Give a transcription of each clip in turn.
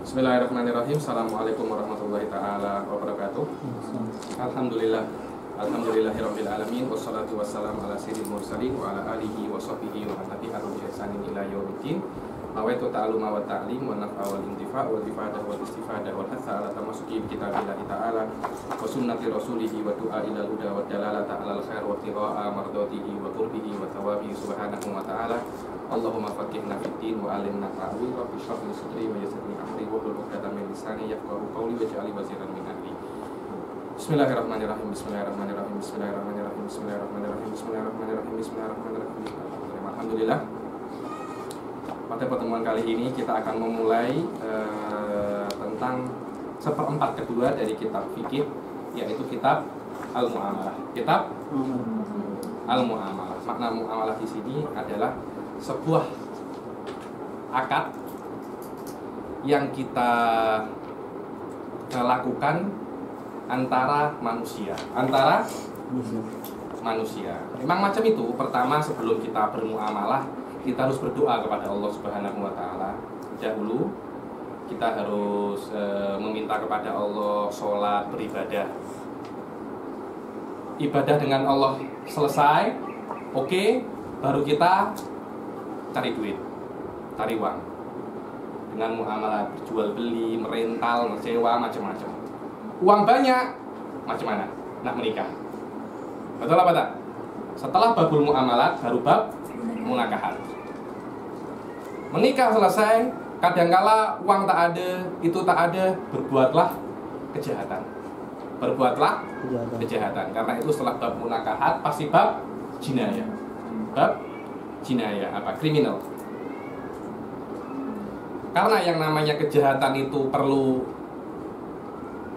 Bismillahirrahmanirrahim. Assalamualaikum warahmatullahi ta'ala wabarakatuh. Alhamdulillah. Alhamdulillahirabbil alamin wassalatu wassalamu ala sayyidil mursalin wa ala alihi wa sahbihi wa man tabi'ahum bi ihsanin ila yaumiddin. Nawaitu ta'alluma wa ta'lim wa naf'a wal intifa' wal ifadah wal istifadah wal hatha ala tamassuki bi kitabillahi ta'ala wa sunnati rasulihi wa du'a ila huda wa dalalata 'alal khair wa ibtigha'a mardatihi wa qurbihi wa thawabihi subhanahu wa ta'ala. Allahumma faqihna fid din wa 'allimna ta'wil wa bishrah li sadri wa yassir li amri wa hlul 'uqdatam min lisani yafqahu qawli waj'al li waziran min amri. Bismillahirrahmanirrahim. Bismillahirrahmanirrahim. Bismillahirrahmanirrahim. Bismillahirrahmanirrahim. Bismillahirrahmanirrahim. Bismillahirrahmanirrahim. Alhamdulillah. Pada pertemuan kali ini kita akan memulai tentang seperempat kedua dari kitab fikih, yaitu kitab Al-Mu'amalah. Kitab Al-Mu'amalah. Makna mu'amalah di sini adalah sebuah akad yang kita lakukan antara manusia. Memang macam itu. Pertama, sebelum kita bermuamalah, kita harus berdoa kepada Allah Subhanahu wa ta'ala. Dahulu kita harus meminta kepada Allah, sholat, beribadah. Ibadah dengan Allah selesai, oke, baru kita cari duit, cari uang. Dengan muamalah, berjual beli, merental, menyewa, macam-macam. Uang banyak, macam mana? Nak menikah. Betul apa tak? Setelah babul muamalat, baru bab munakahat. Menikah selesai, kadangkala uang tak ada, itu tak ada, berbuatlah kejahatan. Berbuatlah kejahatan. Karena itu setelah bab munakahat pasti bab jinayah. Bab jinayah apa? Kriminal. Karena yang namanya kejahatan itu perlu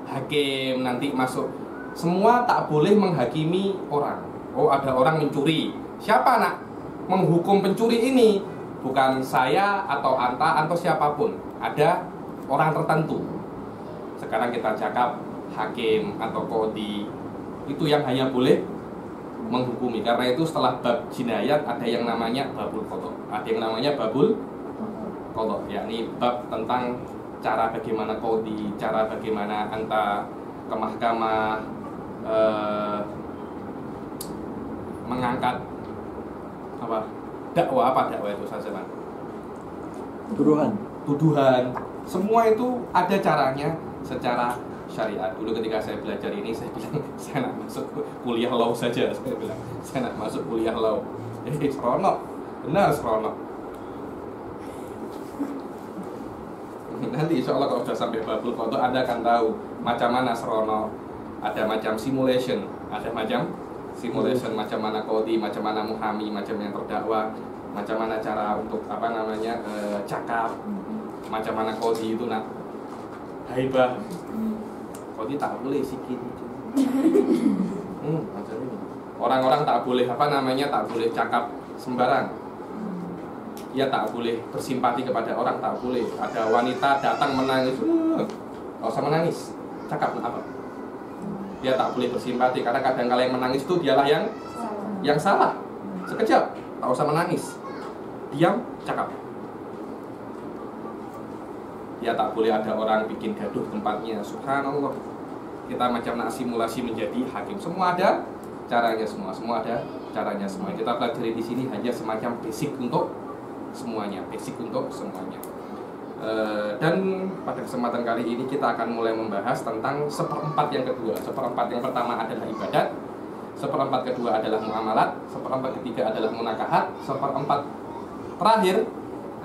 hakim nanti masuk. Semua tak boleh menghakimi orang. Oh, ada orang mencuri. Siapa nak menghukum pencuri ini? Bukan saya atau anta atau siapapun. Ada orang tertentu. Sekarang kita cakap hakim atau qadhi. Itu yang hanya boleh menghukumi. Karena itu setelah bab jinayat ada yang namanya babul qadha. Ada yang namanya babul qadha, yakni bab tentang cara bagaimana qadhi, cara bagaimana anta ke mahkamah mengangkat apa? Dakwah itu saja kan? Tuduhan. Semua itu ada caranya secara syariat. Dulu ketika saya belajar ini, saya bilang saya nak masuk kuliah law saja. Saya bilang saya nak masuk kuliah law. Seronok, benar seronok. Nanti insya Allah kalau sudah sampai babul qadha, Anda akan tahu macam mana seronok. Ada macam simulation, macam mana qadhi, macam mana muhami, macam yang terdakwa, macam mana cara untuk cakap, macam mana qadhi itu nak haibah. Qadhi tak boleh sikit. Macam ini. Orang-orang tak boleh tak boleh cakap sembarang. Ya tak boleh bersimpati kepada orang, tak boleh. Ada wanita datang menangis, tak usah menangis, cakap apa? Dia tak boleh bersimpati karena kadang-kala yang menangis itu dialah yang salah. Sekejap, tak usah menangis, diam, cakap. Ya tak boleh ada orang bikin gaduh tempatnya. Subhanallah. Kita macam nak simulasi menjadi hakim. Semua ada caranya semua ada caranya semua. Kita pelajari di sini hanya semacam basic untuk semuanya. Dan pada kesempatan kali ini kita akan mulai membahas tentang seperempat yang kedua. Seperempat yang pertama adalah ibadat, seperempat kedua adalah muamalat, seperempat ketiga adalah munakahat, seperempat terakhir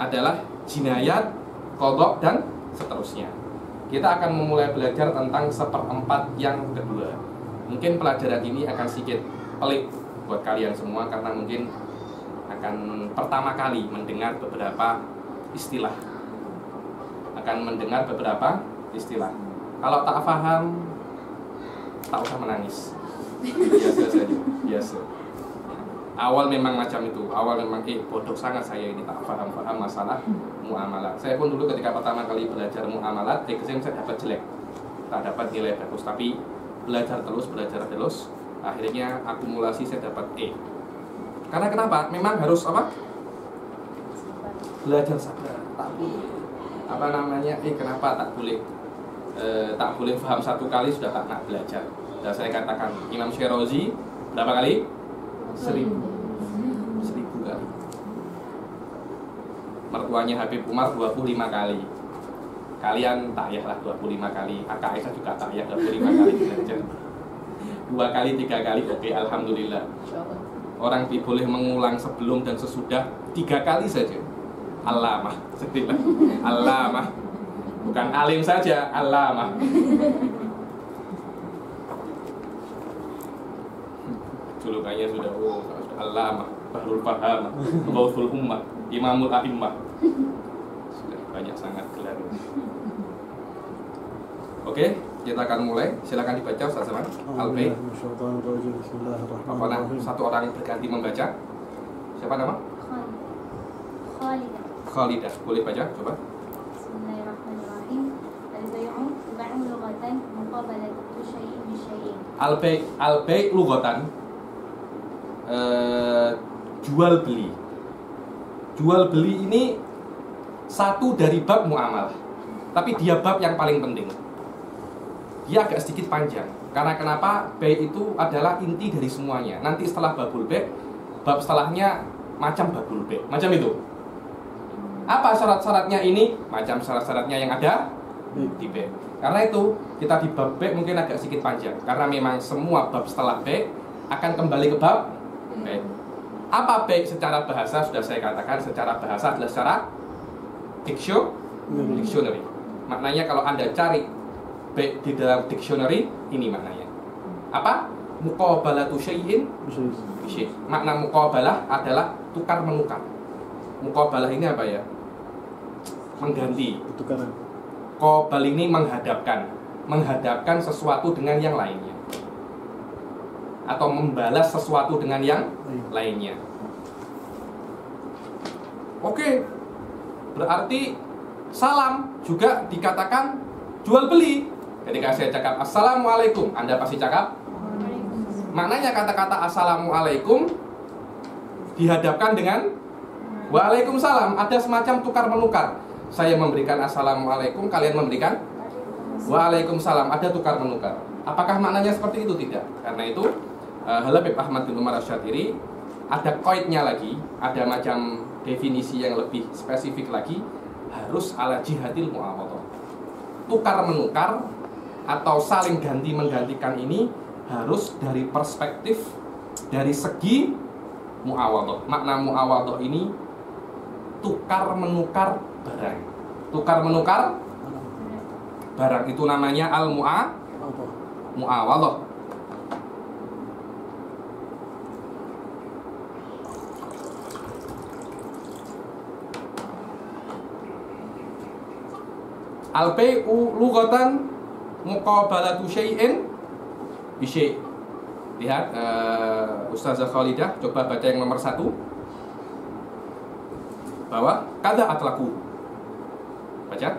adalah jinayat, qadha, dan seterusnya. Kita akan memulai belajar tentang seperempat yang kedua. Mungkin pelajaran ini akan sedikit pelik buat kalian semua karena mungkin akan pertama kali mendengar beberapa istilah. Kalau tak paham, tak usah menangis. Biasa saja, biasa. Awal memang macam itu. Awal memang bodoh sangat saya ini, tak paham masalah muamalah. Saya pun dulu ketika pertama kali belajar muamalat, saya dapat jelek, tak dapat nilai bagus. Tapi belajar terus, akhirnya akumulasi saya dapat E. Karena kenapa? Memang harus apa? Belajar sabar, tak boleh. apa namanya? Kenapa tak boleh paham satu kali sudah tak nak belajar. Dan saya katakan Imam Syirazi berapa kali? 1000 kali. Mertuanya Habib Umar 25 kali. Kalian tak payahlah 25 kali. Kakak Aisyah juga tak payah 25 kali belajar. 2 kali, 3 kali, oke, alhamdulillah. Orang boleh mengulang sebelum dan sesudah 3 kali saja. Allamah, sedihlah. Allamah. Bukan alim saja, allamah. Julukannya sudah allamah, bahrul faham, ghauthul ummah, imamul a'immah. Sudah banyak sangat gelar. Oke, kita akan mulai. Silakan dibaca Ustaz Zaman. Al-Bait. Apa nama? Satu orang berganti membaca. Siapa nama? Khalidah. Boleh baca, coba. Bismillahirrahmanirrahim. Al-bai'u bai'u lughatan muqabalatu syai'in bi syai'in. Al-bai' lughatan jual beli. Jual beli ini satu dari bab muamalah. Tapi dia bab yang paling penting. Dia agak sedikit panjang. Karena kenapa? Bai' itu adalah inti dari semuanya. Nanti setelah babul bai', bab setelahnya macam babul bai'. Macam itu. Apa syarat-syaratnya ini? Macam syarat-syaratnya yang ada di bai'. Karena itu, kita di bab bai' mungkin agak sedikit panjang. Karena memang semua bab setelah bai' akan kembali ke bab bai'. Apa bai' secara bahasa? Sudah saya katakan, secara bahasa adalah secara dictionary. Maknanya kalau Anda cari bai' di dalam dictionary, ini maknanya. Apa? Muqabalatu syai'in bi syai'. Makna muqabalah adalah tukar menukar. Muqabalah ini apa ya? Mengganti. Pertukaran. Qabal ini menghadapkan sesuatu dengan yang lainnya, atau membalas sesuatu dengan yang lainnya. Oke, berarti salam juga dikatakan jual beli. Ketika saya cakap assalamualaikum, Anda pasti cakap. Maknanya kata-kata assalamualaikum dihadapkan dengan waalaikumsalam. Ada semacam tukar menukar. Saya memberikan assalamualaikum, kalian memberikan waalaikumsalam. Ada tukar menukar. Apakah maknanya seperti itu? Tidak. Karena itu Habib Ahmad bin Umar Asy-Syatiri ada qaidnya lagi, ada macam definisi yang lebih spesifik lagi. Harus ala jihadil muawadhah. Tukar menukar atau saling ganti menggantikan ini harus dari perspektif, dari segi muawadhah. Makna muawadhah ini tukar menukar barang. Tukar menukar barang itu namanya muawadhah. Al-bai'u lughatan muqabalatu syai'in bi syai'. Lihat Ustazah Khalidah, coba baca yang nomor 1. Bahwa kada atlaku. Baca.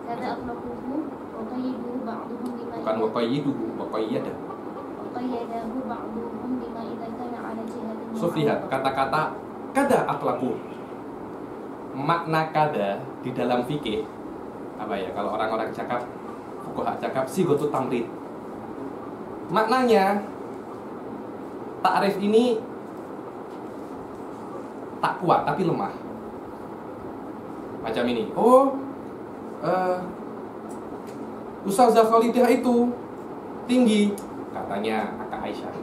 Kada atlaquhu wa qayyiduhu ba'duhum bima. Bukan wa qayyiduhu, wa qayyada. Wa qayyadahu ba'duhum bima idza kana 'ala jihatin. So lihat kata-kata kada atlaku. Makna kada di dalam fikih apa ya? Kalau orang-orang cakap, fuqaha cakap sighatut tamrid. Maknanya ta'rif ini tak kuat tapi lemah. Macam ini. Ustazah Khalidah itu tinggi, katanya Kakak Aisyah.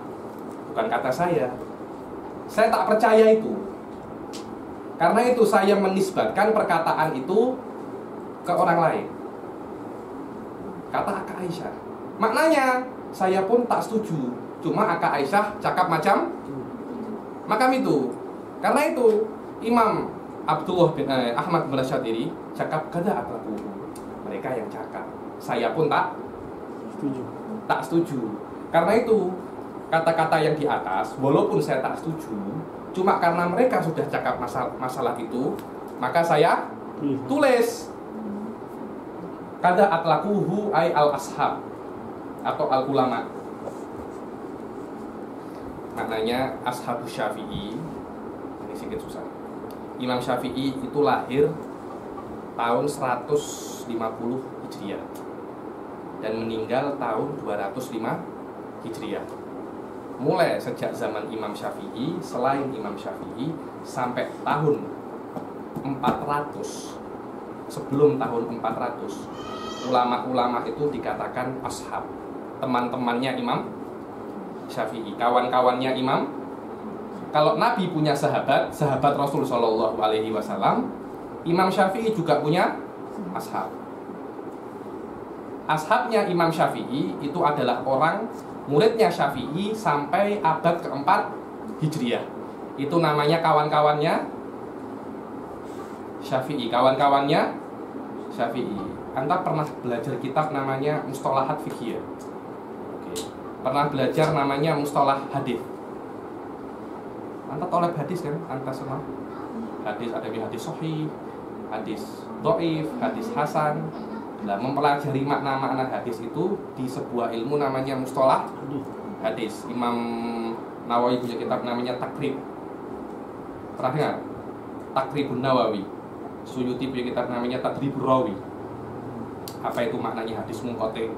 Bukan kata saya. Saya tak percaya itu. Karena itu saya menisbatkan perkataan itu ke orang lain. Kata Kakak Aisyah. Maknanya saya pun tak setuju. Cuma Kakak Aisyah cakap macam itu. Karena itu Imam Abdullah bin Ahmad bin Asy-Syatiri cakap kada atlaku. Mereka yang cakap. Saya pun tak setuju. Karena itu kata-kata yang di atas, walaupun saya tak setuju, cuma karena mereka sudah cakap masalah itu, maka saya tulis. Kada atlakuhu ay al-ashab atau al-ulama. Maknanya ashabus Syafi'i. Ini sedikit susah. Imam Syafi'i itu lahir tahun 150 Hijriah dan meninggal tahun 205 Hijriah. Mulai sejak zaman Imam Syafi'i, selain Imam Syafi'i, sampai tahun 400, sebelum tahun 400, ulama-ulama itu dikatakan ashab, teman-temannya Imam Syafi'i, kawan-kawannya Imam. Kalau Nabi punya sahabat, sahabat Rasul Shallallahu Alaihi Wasallam, Imam Syafi'i juga punya ashab. Ashabnya Imam Syafi'i itu adalah orang muridnya Syafi'i sampai abad keempat Hijriah. Itu namanya kawan-kawannya Syafi'i. Kawan-kawannya Syafi'i. Anda pernah belajar kitab namanya Mustalahat Fiqhiyah? Oke. Pernah belajar namanya Mustalah Hadis? Anda tolak hadis kan? Anda semua? Hadis ada hadis sahih, hadis dhaif, hadis hasan. Nah, mempelajari makna-makna hadis itu di sebuah ilmu namanya mustalah hadis. Imam Nawawi punya kitab namanya Takrib. Pernah dengar? Takribun Nawawi. Suyuti punya kitab namanya Tadribur Rawi. Apa itu maknanya hadis munqati?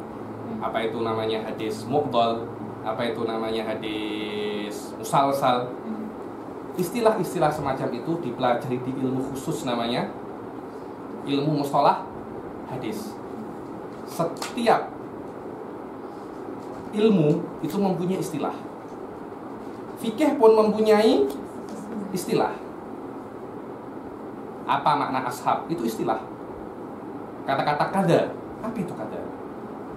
Apa itu namanya hadis muqdal? Apa itu namanya hadis musalsal? Istilah-istilah semacam itu dipelajari di ilmu khusus namanya ilmu mustalah hadis. Setiap ilmu itu mempunyai istilah. Fikih pun mempunyai istilah. Apa makna ashab? Itu istilah. Kata-kata kada. Apa itu kada?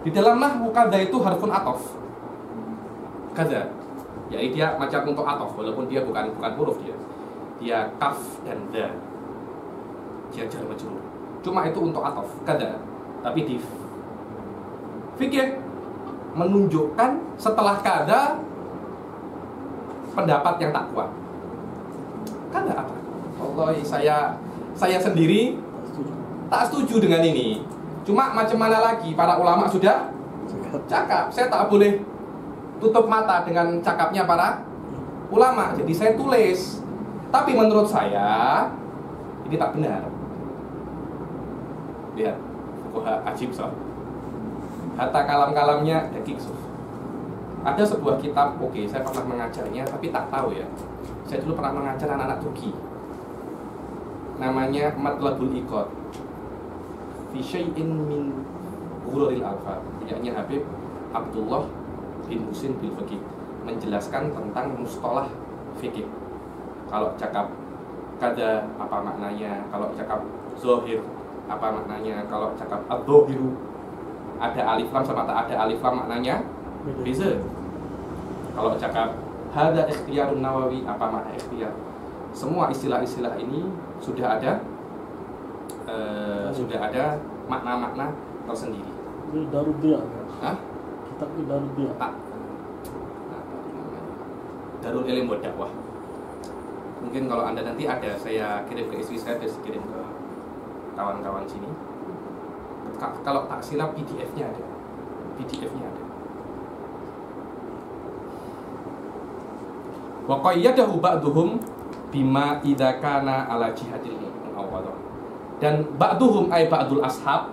Di dalam nahwu kada itu harfun atof. Kada. Ya, dia macam untuk atof, walaupun dia bukan huruf dia. Dia kaf dan da. Dia jar majrur. Cuma itu untuk atof, kada. Tapi di fikih menunjukkan setelah kada pendapat yang tak kuat. Kada apa? Allah, saya sendiri tak setuju dengan ini. Cuma macam mana lagi, para ulama sudah cakap. Saya tak boleh tutup mata dengan cakapnya para ulama. Jadi saya tulis. Tapi menurut saya ini tak benar. Lihat, fuqaha ajib soh. Hatta kalam-kalamnya dakik soh. Ada sebuah kitab, oke, saya pernah mengajarnya, tapi tak tahu ya. Saya dulu pernah mengajar anak-anak Turki. Namanya Matlabul Iqad fi syai'in min ghururil alfaz. Punyanya Habib Abdullah bin Husin bil Fiqih, menjelaskan tentang mustalah fikih. Kalau cakap kada apa maknanya, kalau cakap zahir apa maknanya, kalau cakap ad-dhahiru ada alif lam sama tak ada alif lam maknanya beza. Kalau cakap hada ikhtiyarun Nawawi apa makna ikhtiyar. Semua istilah-istilah ini sudah ada makna-makna tersendiri. Ini Darul Diya. Hah? Kitab ini Darul Diya. Tak. Darul Ilm wa Dakwah. Mungkin kalau Anda nanti ada, saya kirim ke istri saya, terus kirim ke kawan-kawan sini. Kalau tak silap PDF-nya ada. PDF-nya ada. Wa qayyadahu ba'duhum bima idza kana ala jihadil mu'awwadah. Dan ba'duhum ay ba'dul ashab,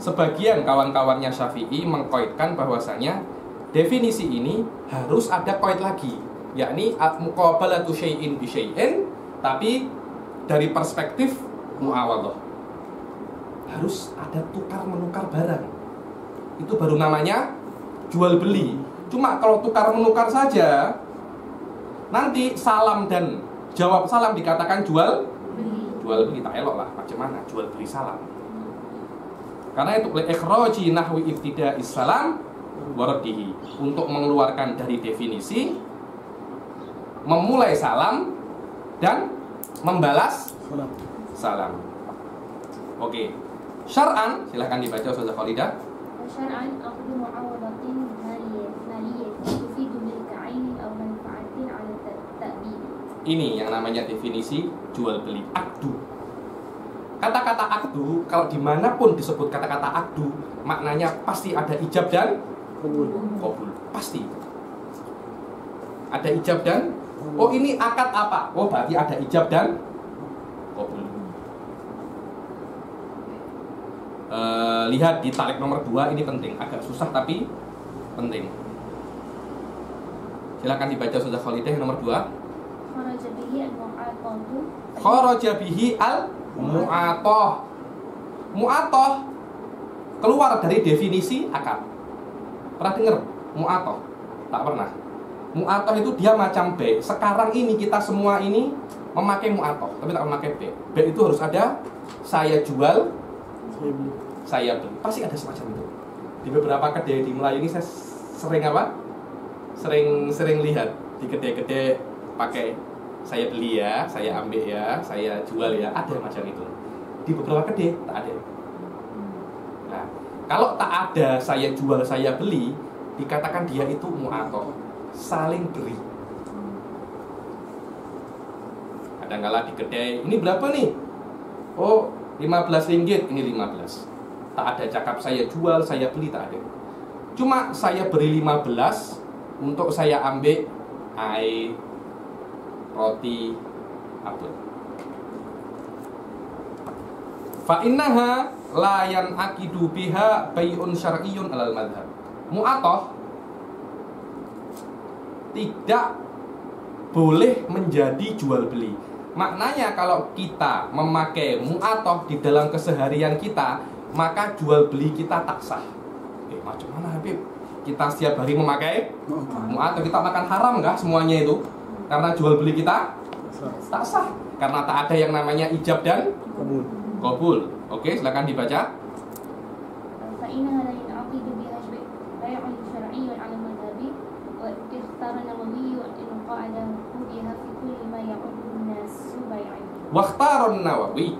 sebagian kawan-kawannya Syafi'i mengqaidkan bahwasanya definisi ini harus ada qaid lagi, yakni muqabalatu syai'in bi syai'in, tapi dari perspektif mu'awwadah. Harus ada tukar menukar barang. Itu baru namanya jual beli. Cuma kalau tukar menukar saja, nanti salam dan jawab salam dikatakan jual beli, tak elok lah. Macam mana jual beli salam? Karena itu ikhraji nahwi ibtida'is salam wa raddihi, untuk mengeluarkan dari definisi memulai salam dan membalas salam. Oke. Syar'an, silahkan dibaca Ustazah Khalidah. Syar'an aqdu mu'awadatin maliyatin tufidu milka 'ainin aw manfa'atin 'ala ta'bid. Ini yang namanya definisi jual beli, akdu. Kata-kata akdu, kalau dimanapun disebut kata-kata akdu, maknanya pasti ada ijab dan qabul. Pasti. Ada ijab dan, oh ini akad apa? Oh berarti ada ijab dan qabul. lihat di tarik nomor 2 ini penting, agak susah tapi penting. Silakan dibaca Ustazah Khalidah yang nomor 2. Kharaja bihi al-mu'atatu. Kharaja bihi al-mu'atoh. Mu'atoh keluar dari definisi akad. Pernah dengar mu'atoh? Tak pernah. Mu'atoh itu dia macam B. Sekarang ini kita semua ini memakai mu'atoh, tapi tak memakai B. B itu harus ada saya jual, saya beli. Pasti ada semacam itu. Di beberapa kedai di Melayu ini saya sering apa? Sering lihat di kedai-kedai pakai saya beli ya, saya ambil ya, saya jual ya, ada macam itu. Di beberapa kedai tak ada. Nah, kalau tak ada saya jual, saya beli, dikatakan dia itu mu'atoh, saling beri. Kadang-kala di kedai, ini berapa nih? Oh, 15 ringgit, ini 15. Tak ada cakap saya jual, saya beli, tak ada. Cuma saya beri 15 untuk saya ambil air, roti, apel. Fa innaha la yanaqidu biha bai'un syar'iyyun 'alal madhhab. Mu'atoh tidak boleh menjadi jual beli. Maknanya kalau kita memakai mu'atoh di dalam keseharian kita, maka jual beli kita tak sah. Macam mana Habib? Kita setiap hari memakai mu'atoh, kita makan haram nggak semuanya itu? Karena jual beli kita tak sah. Karena tak ada yang namanya ijab dan qabul. Oke, silakan dibaca. Fa innaha la yanaqidu biha bai'un syar'iyyun 'ala al-madhhabi wa ikhtara an-Nawawi al-qa'idata biha fi kulli ma ya'uddu an-nas bai'an. Wakhtaron Nawawi,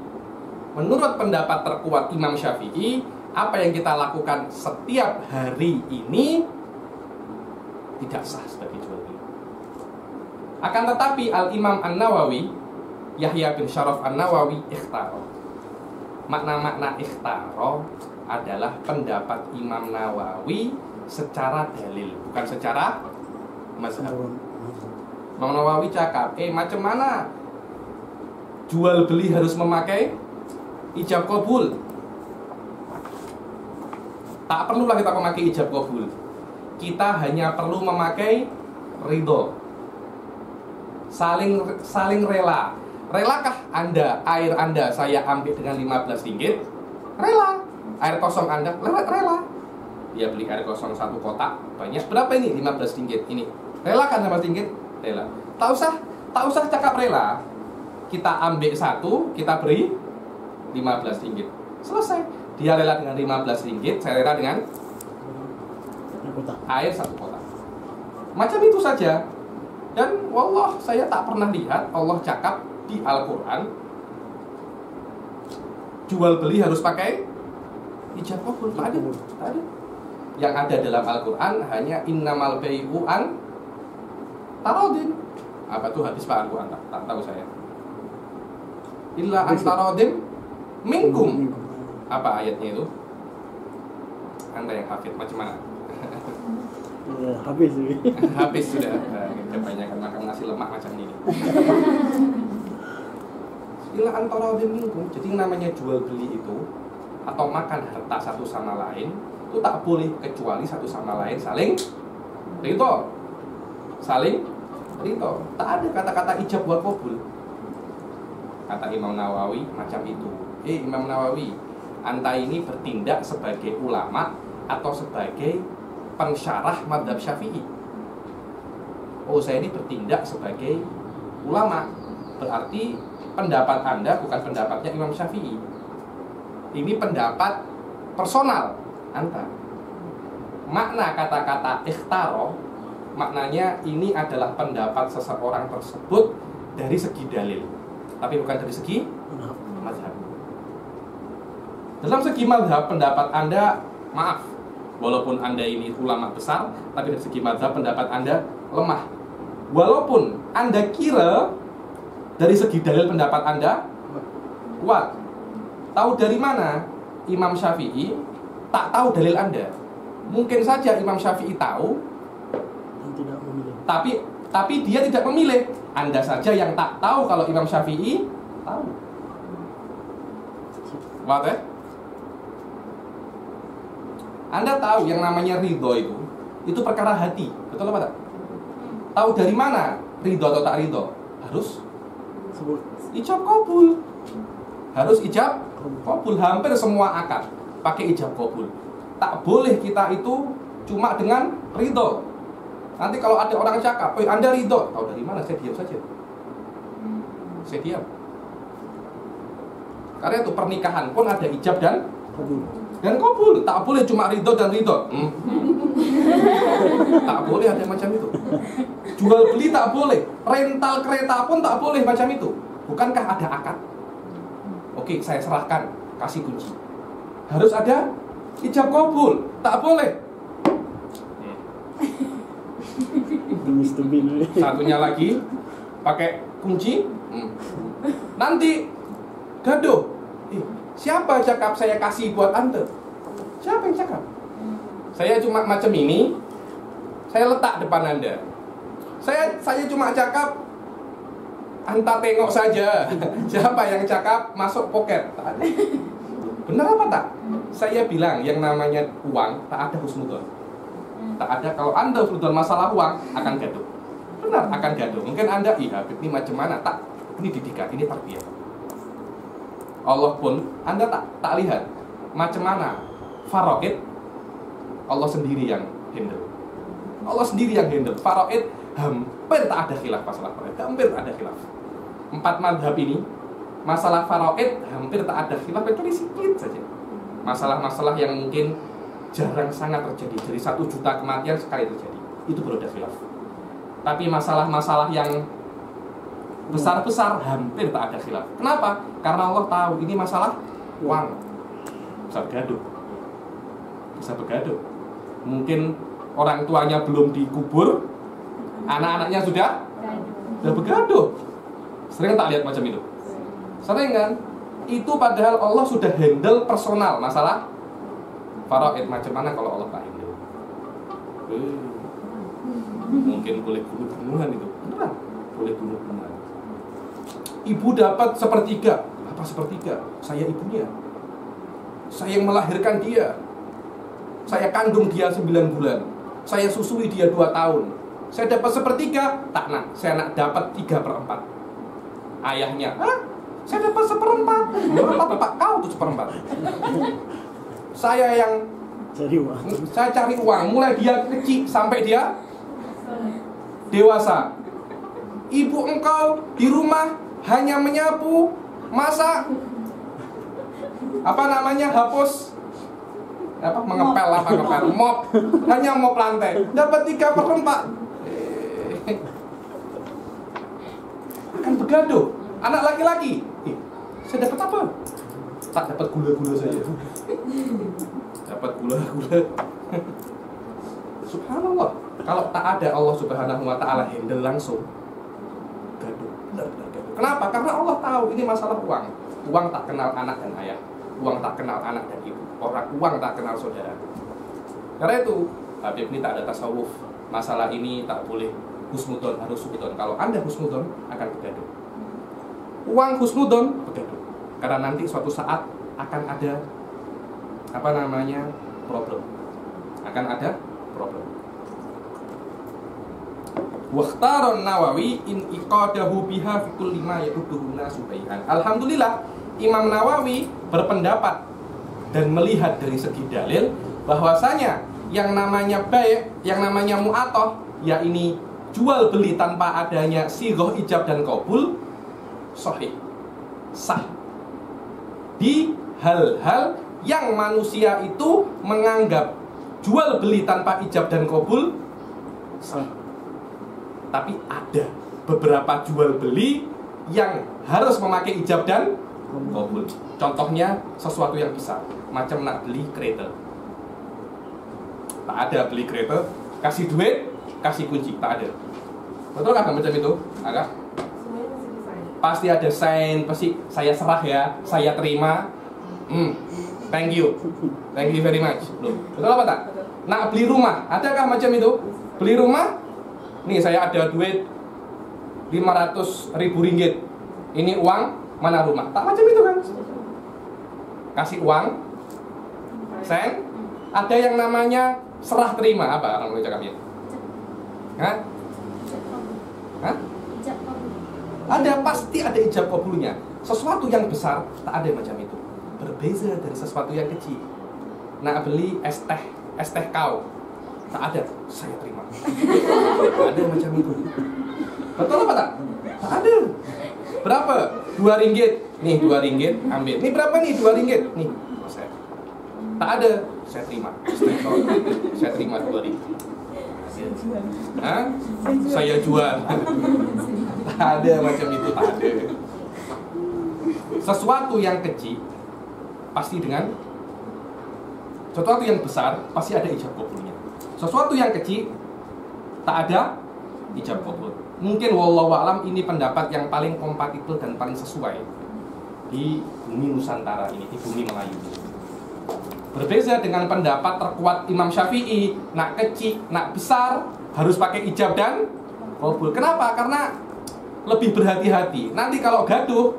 menurut pendapat terkuat Imam Syafi'i, apa yang kita lakukan setiap hari ini tidak sah sebagai jual beli. Akan tetapi Al-Imam An-Nawawi, Yahya bin Syaraf An-Nawawi, ikhtaro. Makna-makna ikhtaro adalah pendapat Imam Nawawi secara dalil, bukan secara mazhab. Imam Nawawi cakap, macam mana jual beli harus memakai ijab qabul? Tak perlulah kita memakai ijab qabul. Kita hanya perlu memakai ridho. Saling rela. Relakah Anda air Anda saya ambil dengan 15 ringgit? Rela. Air kosong Anda rela. Dia beli air kosong 1 kotak banyak. Berapa ini? 15 ringgit. Ini. Rela kan 15 ringgit? Rela. Tak usah cakap rela. Kita ambil 1, kita beri 15 ringgit. Selesai. Dia rela dengan 15 ringgit, saya rela dengan air 1 kotak. Macam itu saja. Dan wallah, saya tak pernah lihat Allah cakap di Al-Quran jual beli harus pakai ijab qabul. Tak ada. Yang ada dalam Al-Quran hanya innamal bai'u an taradin. Apa tuh hadis Pak Al-Quran? Tak tahu saya. Illa an taradin minkum. Apa ayatnya itu? Anda yang hafid macam mana? Ya, habis ini. Habis sudah. Kebanyakan makan nasi lemak macam ini. Illa an taradin minkum. Jadi namanya jual beli itu atau makan harta satu sama lain itu tak boleh kecuali satu sama lain saling ridho. Saling ridho. Tak ada kata-kata ijab wa qabul. Kata Imam Nawawi macam itu. Imam Nawawi, anta ini bertindak sebagai ulama atau sebagai pensyarah madhab Syafi'i? Oh, saya ini bertindak sebagai ulama. Berarti pendapat Anda bukan pendapatnya Imam Syafi'i. Ini pendapat personal Anda. Makna kata-kata ikhtaro, maknanya ini adalah pendapat seseorang tersebut dari segi dalil, tapi bukan dari segi mazhab. Dalam segi mazhab, pendapat Anda, maaf, walaupun Anda ini ulama besar, tapi dari segi mazhab pendapat Anda lemah. Walaupun Anda kira dari segi dalil pendapat Anda kuat. Tahu dari mana? Imam Syafi'i tak tahu dalil Anda. Mungkin saja Imam Syafi'i tahu, tidak memilih. Tapi dia tidak memilih. Anda saja yang tak tahu kalau Imam Syafi'i tahu. Wadah? Anda tahu yang namanya ridho itu perkara hati, betul apa tak? Tahu dari mana ridho atau tak ridho? Harus Sebut. ijab kabul. Harus ijab kabul. Hampir semua akad pakai ijab kabul. Tak boleh kita itu cuma dengan ridho. Nanti kalau ada orang cakap, "Oh, Anda ridho." Tahu dari mana? Saya diam saja. Saya diam. Karena itu pernikahan pun ada ijab dan kabul. Tak boleh cuma ridho dan ridho. Tak boleh ada macam itu. Jual beli tak boleh. Rental kereta pun tak boleh macam itu. Bukankah ada akad? Oke, saya serahkan, kasih kunci. Harus ada ijab kabul. Tak boleh. Satunya lagi pakai kunci. Nanti gaduh. Siapa cakap saya kasih buat Anda? Siapa yang cakap? Saya cuma macam ini, saya letak depan Anda. Saya cuma cakap, Anda tengok saja. Siapa yang cakap masuk poket? Tak ada. Benar apa tak? Saya bilang yang namanya uang tak ada husnudon. Tak ada. Kalau Anda husnudon masalah uang akan gaduh. Benar akan gaduh. Mungkin Anda, Habib ini macam mana? Tak. Ini didikan, ini tarbiyah. Allah pun Anda tak lihat macam mana faraid, Allah sendiri yang handle. Allah sendiri yang handle. Faraid hampir tak ada khilaf masalah faraid. Hampir tak ada khilaf. 4 mazhab ini masalah faraid hampir tak ada khilaf, kecuali sedikit saja. Masalah-masalah yang mungkin jarang sangat terjadi. Dari 1 juta kematian sekali terjadi. Itu baru ada khilaf. Tapi masalah-masalah yang besar-besar hampir tak ada khilaf. Kenapa? Karena Allah tahu ini masalah uang. Bisa bergaduh. Bisa bergaduh. Mungkin orang tuanya belum dikubur, anak-anaknya sudah bergaduh. Sering tak lihat macam itu? Sering kan? Itu padahal Allah sudah handle personal masalah faraid. Macam mana kalau Allah tak handle? Mungkin boleh bunuh-bunuhan itu. Beneran? Boleh bunuh-bunuhan. Ibu dapat 1/3. Apa 1/3? Saya ibunya. Saya yang melahirkan dia. Saya kandung dia 9 bulan. Saya susui dia 2 tahun. Saya dapat 1/3. Tak nak. Saya nak dapat 3/4. Ayahnya, saya dapat 1/4. Berapa Pak? Kau tuh 1/4. Saya yang cari uang. Saya cari uang. Mulai dia kecil sampai dia dewasa. Ibu engkau di rumah hanya menyapu, masak, hapus, mengepel, mop, hanya mop lantai, dapat 3/4. Akan bergaduh. Anak laki-laki, saya dapat apa? Tak dapat gula-gula saja. Dapat gula-gula. Subhanallah. Kalau tak ada Allah Subhanahu wa ta'ala handle langsung, gaduh, benar-benar gaduh. Kenapa? Karena Allah tahu ini masalah uang. Uang tak kenal anak dan ayah. Uang tak kenal anak dan ibu. Uang tak kenal saudara. Karena itu Habib ini tak ada tasawuf. Masalah ini tak boleh husnudon, harus suudon. Kalau Anda husnudon akan bergaduh. Uang husnudon bergaduh. Karena nanti suatu saat akan ada problem. Akan ada problem. Wakhtaron Nawawi in iqadahu biha fi kulli ma ya'udduhu nasu bai'an. Alhamdulillah, Imam Nawawi berpendapat dan melihat dari segi dalil bahwasanya yang namanya bai', yang namanya mu'athah, ya ini jual beli tanpa adanya sighah ijab dan qabul, sahih, sah. Di hal-hal yang manusia itu menganggap jual beli tanpa ijab dan qabul sah. Tapi ada beberapa jual beli yang harus memakai ijab dan qabul. Contohnya sesuatu yang besar, macam nak beli kereta. Tak ada beli kereta, kasih duit, kasih kunci, tak ada. Betul kan macam itu? Agak? Pasti ada sign, pasti saya serah ya, saya terima. Thank you very much. Betul apa tak? Nak beli rumah, adakah macam itu? Beli rumah, nih saya ada duit 500.000 ringgit. Ini uang, mana rumah? Tak macam itu kan? Kasih uang, sign, Ada yang namanya serah terima. Apa orang boleh cakapnya? Hah? Ijab kabul. Hah? Ijab kabul. Ada, pasti ada ijab kabulnya. Sesuatu yang besar tak ada macam itu. Berbeza dari sesuatu yang kecil. Nak beli es teh kau, tak ada, saya terima. Tak ada macam itu. Betul apa tak? Tak ada. Berapa? 2 ringgit. Nih 2 ringgit, ambil. Nih berapa nih? 2 ringgit. Nih, saya. Tak ada, saya terima. Saya terima 2 ringgit. Hah? Saya jual. Tak ada macam itu, tak ada. Sesuatu yang kecil pasti dengan sesuatu yang besar pasti ada ijab kabulnya. Sesuatu yang kecil tak ada ijab kabul. Mungkin wallahu a'lam ini pendapat yang paling kompatibel dan paling sesuai di bumi Nusantara ini, di bumi Melayu. Berbeda dengan pendapat terkuat Imam Syafi'i, nak kecil, nak besar harus pakai ijab dan kabul. Kenapa? Karena lebih berhati-hati. Nanti kalau gaduh,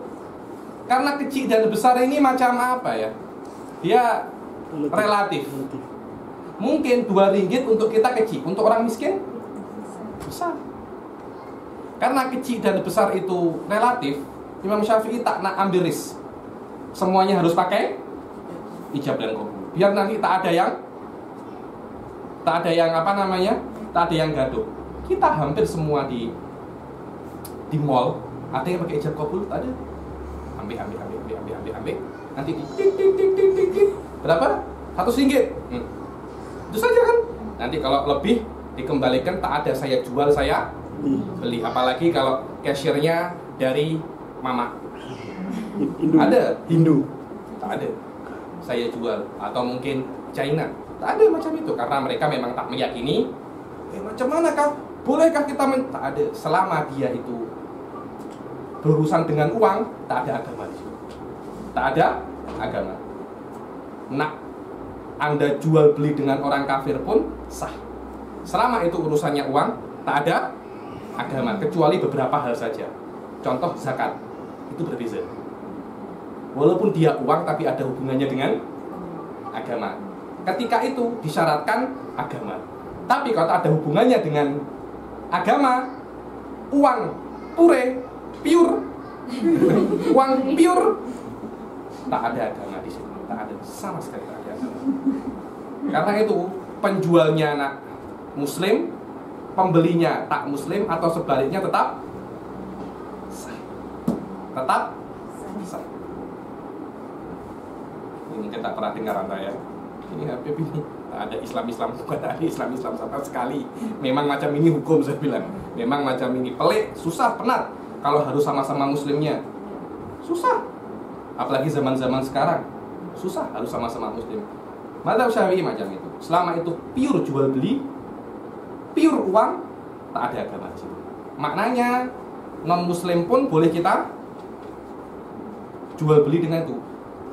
karena kecil dan besar ini macam apa ya? Dia relatif. Mungkin 2 ringgit untuk kita kecil, untuk orang miskin besar. Karena kecil dan besar itu relatif, Imam Syafi'i tak nak ambil risk. Semuanya harus pakai ijab dan kabul. Biar nanti tak ada yang apa namanya? Tak ada yang gaduh. Kita hampir semua di mall ada yang pakai ijab kabul, tak ada. Ambil. Nanti tik. Berapa? 100 ringgit. Itu saja kan. Nanti kalau lebih dikembalikan, tak ada saya jual, saya beli. Apalagi kalau cashiernya dari mama. Ada Hindu. Tak ada. Saya jual. Atau mungkin China. Tak ada macam itu. Karena mereka memang tak meyakini. Macam mana kah? Bolehkah kita tak ada. Selama dia itu berurusan dengan uang, tak ada agama di situ. Tak ada agama. Nak Anda jual beli dengan orang kafir pun sah. Selama itu urusannya uang, tak ada agama, kecuali beberapa hal saja. Contoh zakat, itu berbeza. Walaupun dia uang tapi ada hubungannya dengan agama. Ketika itu disyaratkan agama. Tapi kalau tak ada hubungannya dengan agama, uang pure, uang pure, tak ada agama di sini. Tak ada, sama sekali tak ada agama. Karena itu penjualnya anak muslim, pembelinya tak muslim, atau sebaliknya tetap sah. Tetap sah. Ini kita pernah dengar Anda ya. Ini Habib ini tak ada Islam, bukan ada Islam sama sekali. Memang macam ini hukum, saya bilang. Memang macam ini pelik, susah, penat. Kalau harus sama-sama muslimnya, susah. Apalagi zaman-zaman sekarang, susah harus sama-sama muslim. Mazhab Syafi'i macam itu. Selama itu pure jual beli, pure uang, tak ada agama di situ. Maknanya non muslim pun boleh kita jual beli dengan itu.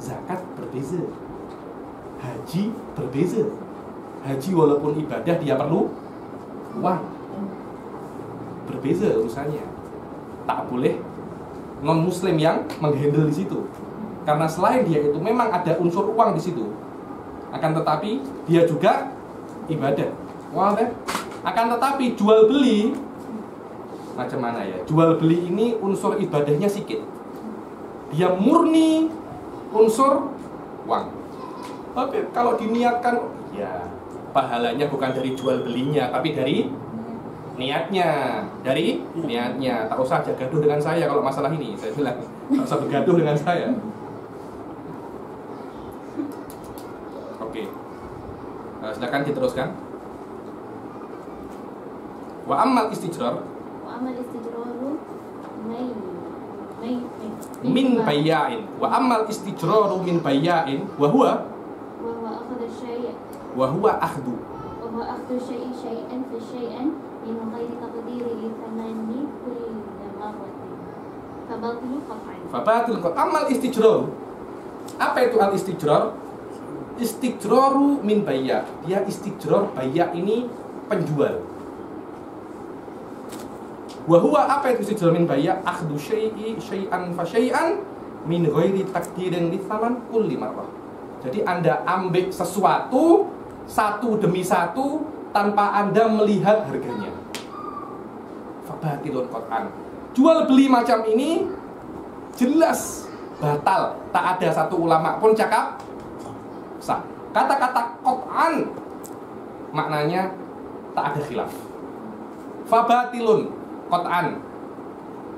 Zakat berbeza, haji berbeza. Haji walaupun ibadah dia perlu uang, berbeza urusannya. Tak boleh non muslim yang menghandle di situ. Karena selain dia itu memang ada unsur uang di situ. Akan tetapi dia juga ibadah. Wah, akan tetapi jual beli macam mana ya? Jual beli ini unsur ibadahnya sedikit. Dia murni unsur uang. Tapi kalau diniatkan, ya pahalanya bukan dari jual belinya, tapi dari niatnya, dari niatnya. Tak usah gaduh dengan saya kalau masalah ini. Saya bilang, tak usah bergaduh dengan saya. Oke, silakan diteruskan. Wa ammal istijrar. Wa amal istijraru min bayya'in. Wa ammal istijraru min bayya'in wa huwa akhdhu syai' wa huwa akhdhu syai'in fi syai'an min ghairi taqdiri li thamani kulli marratin. Fabatil qat'an. Fabatil qat'an. Ammal istijrar. Apa itu al istijrar? Istijraru min bayya. Dia istijrar, bayya ini penjual. Wa huwa, apa itu istijrar min bayya? Akhdhu syai'an fa syai'an min ghairi taqdirin li thaman kulli marrah. Jadi Anda ambil sesuatu satu demi satu tanpa Anda melihat harganya. Fabatilun qat'an. Jual beli macam ini jelas batal. Tak ada satu ulama pun cakap sah. Kata-kata qat'an maknanya tak ada khilaf. Fabatilun qat'an.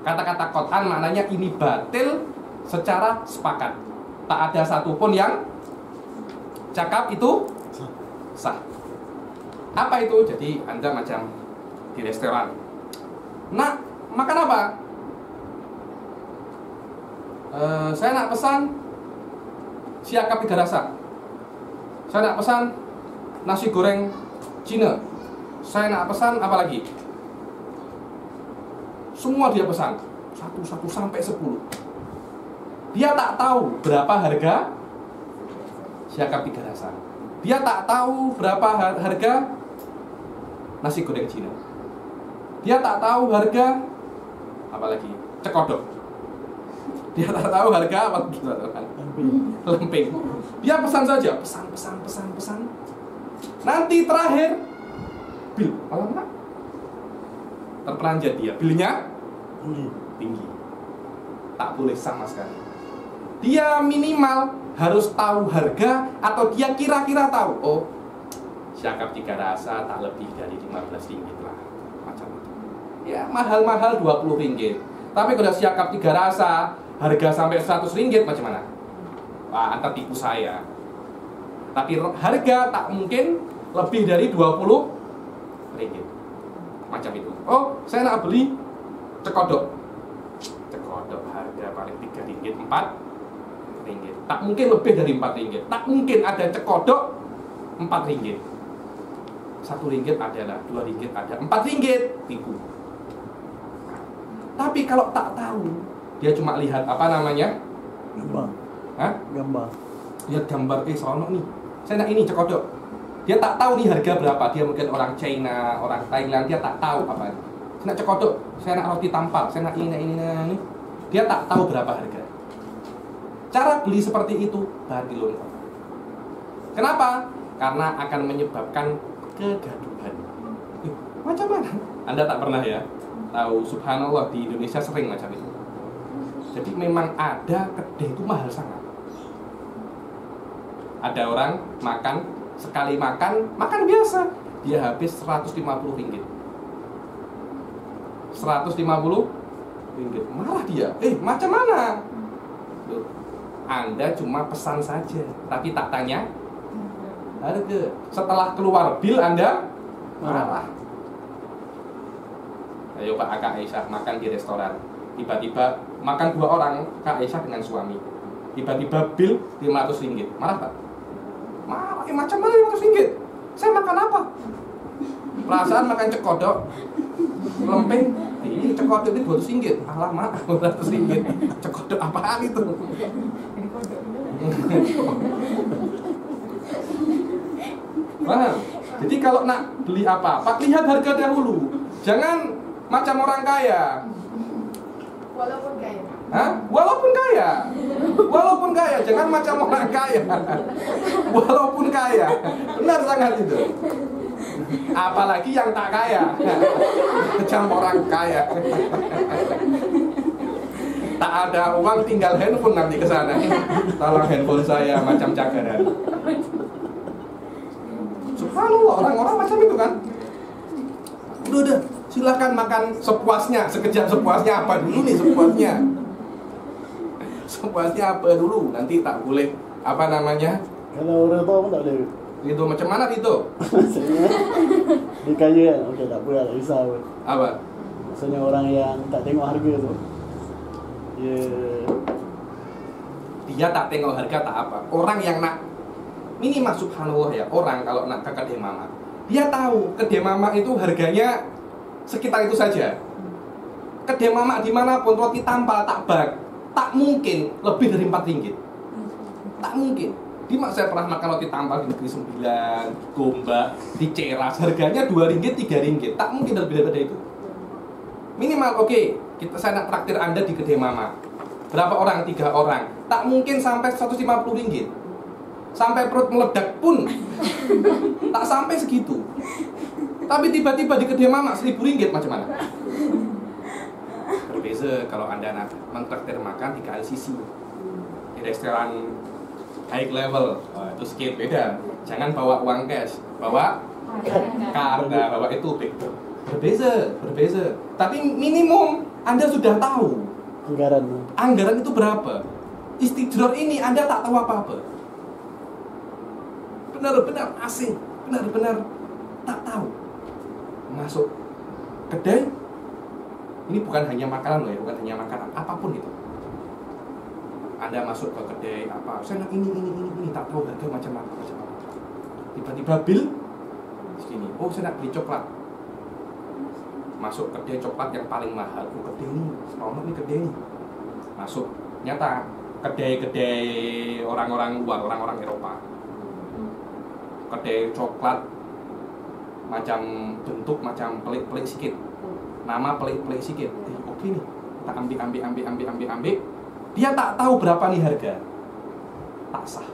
Kata-kata qat'an maknanya ini batil secara sepakat. Tak ada satupun yang cakap itu sah. Apa itu? Jadi Anda macam di restoran. Nak, makan apa? Saya nak pesan siakap 3 rasa. Saya nak pesan nasi goreng Cina. Saya nak pesan apa lagi? Semua dia pesan, satu-satu sampai 10. Dia tak tahu berapa harga siakap 3 rasa. Dia tak tahu berapa harga nasi goreng Cina. Dia tak tahu harga apa lagi? Cekodok. Dia tak tahu harga apa lagi? Lempeng. Dia pesan saja, pesan. Nanti terakhir bil, alamak, terperanjat dia. Bilnya tinggi. Tak boleh sama sekali. Dia minimal harus tahu harga atau dia kira-kira tahu. Oh, siakap 3 rasa tak lebih dari 15 ringgit lah. Macam itu. Ya, mahal-mahal 20 ringgit. Tapi kalau siakap 3 rasa harga sampai 100 ringgit macam mana? Wah, Anda tipu saya. Tapi harga tak mungkin lebih dari 20 ringgit. Macam itu. Oh, saya nak beli cekodok. Cekodok harga paling 3 ringgit, 4 ringgit. Tak mungkin lebih dari 4 ringgit. Tak mungkin ada cekodok 4 ringgit. 1 ringgit adalah, 2 ringgit ada, 4 ringgit tipu. Tapi kalau tak tahu, dia cuma lihat apa namanya? Gambar. Hah? Gambar. Lihat gambar, sono nih. Saya nak ini cekodok. Dia tak tahu nih harga berapa. Dia mungkin orang China, orang Thailand, dia tak tahu apa. Saya nak cekodok, saya nak roti tampal, saya nak ini. Dia tak tahu berapa harga. Cara beli seperti itu batilun. Kenapa? Karena akan menyebabkan kegaduhan. Macam mana? Anda tak pernah ya? Tahu, subhanallah, di Indonesia sering macam itu. Jadi memang ada kedai itu mahal sangat. Ada orang makan, sekali makan biasa, dia habis 150 ringgit. 150 ringgit. Marah dia. Macam mana? Loh, Anda cuma pesan saja, tapi tak tanya harga. Setelah keluar bil Anda marah. Ayo Pak, Kak Aisyah makan di restoran. Tiba-tiba makan 2 orang, Kak Aisyah dengan suami. Tiba-tiba bil 500 ringgit. Marah tak? Marah. Macam mana 500 ringgit? Saya makan apa? Perasaan makan cekodok, lempeng. Ini cekodok itu 200 ringgit. Alamak, 200 ringgit. Cekodok apaan itu? Paham? Jadi kalau nak beli apa-apa, lihat harga dahulu. Jangan macam orang kaya. Walaupun kaya. Hah? Walaupun kaya, jangan macam orang kaya. Walaupun kaya. Benar sangat itu. Apalagi yang tak kaya. Macam orang kaya. Tak ada uang, tinggal handphone nanti ke sana. Tolong handphone saya macam cagaran. Subhanallah, orang-orang macam itu kan. Udah, silakan makan sepuasnya, sekejap sepuasnya. Apa dulu nih sepuasnya? Sepuasnya apa dulu? Nanti tak boleh, apa namanya? Kalau orang tua pun tak boleh. Itu macam mana itu? Maksudnya dia kaya kan, okey tak apa, tak risau pun. Apa? Maksudnya orang yang tak tengok harga tu, Dia tak tengok harga tak apa. Orang yang nak, ini masuk subhanallah ya, orang kalau nak ke kedai mamak, dia tahu kedai mamak itu harganya sekitar itu saja. Kedai mamak dimanapun, roti tampal tak bak, tak mungkin lebih dari 4 ringgit. Tak mungkin. Saya pernah makan roti tampal di Negeri 9, Gombak, di Ceras, harganya 2 ringgit, 3 ringgit. Tak mungkin lebih daripada itu. Minimal, saya nak traktir Anda di kedai mamak. Berapa orang? 3 orang. Tak mungkin sampai 150 ringgit. Sampai perut meledak pun Tak sampai segitu. Tapi tiba-tiba di kedai mama 1.000 ringgit macam mana? Berbeza kalau Anda mentraktir makan di KLCC, di restoran high level, itu sedikit beda. Jangan bawa uang cash, bawa karena bawa itu berbeza. Tapi minimum Anda sudah tahu anggaran itu berapa. Istijror ini Anda tak tahu apa-apa. Benar-benar asing, benar-benar tak tahu. Masuk kedai, ini bukan hanya makanan loh ya, bukan hanya makanan, apapun itu. Anda masuk ke kedai apa, saya nak ini, tak tahu harga macam apa. Tiba-tiba bill segini, oh saya nak beli coklat. Masuk kedai coklat yang paling mahal, oh kedai ini, separuh nih kedai ini. Masuk, nyata kedai-kedai orang-orang luar, orang-orang Eropa. Kedai coklat macam bentuk macam pelik-pelik sikit, nama pelik-pelik sikit. Oke nih, kita ambil. Dia tak tahu berapa nih harga. Tak sah.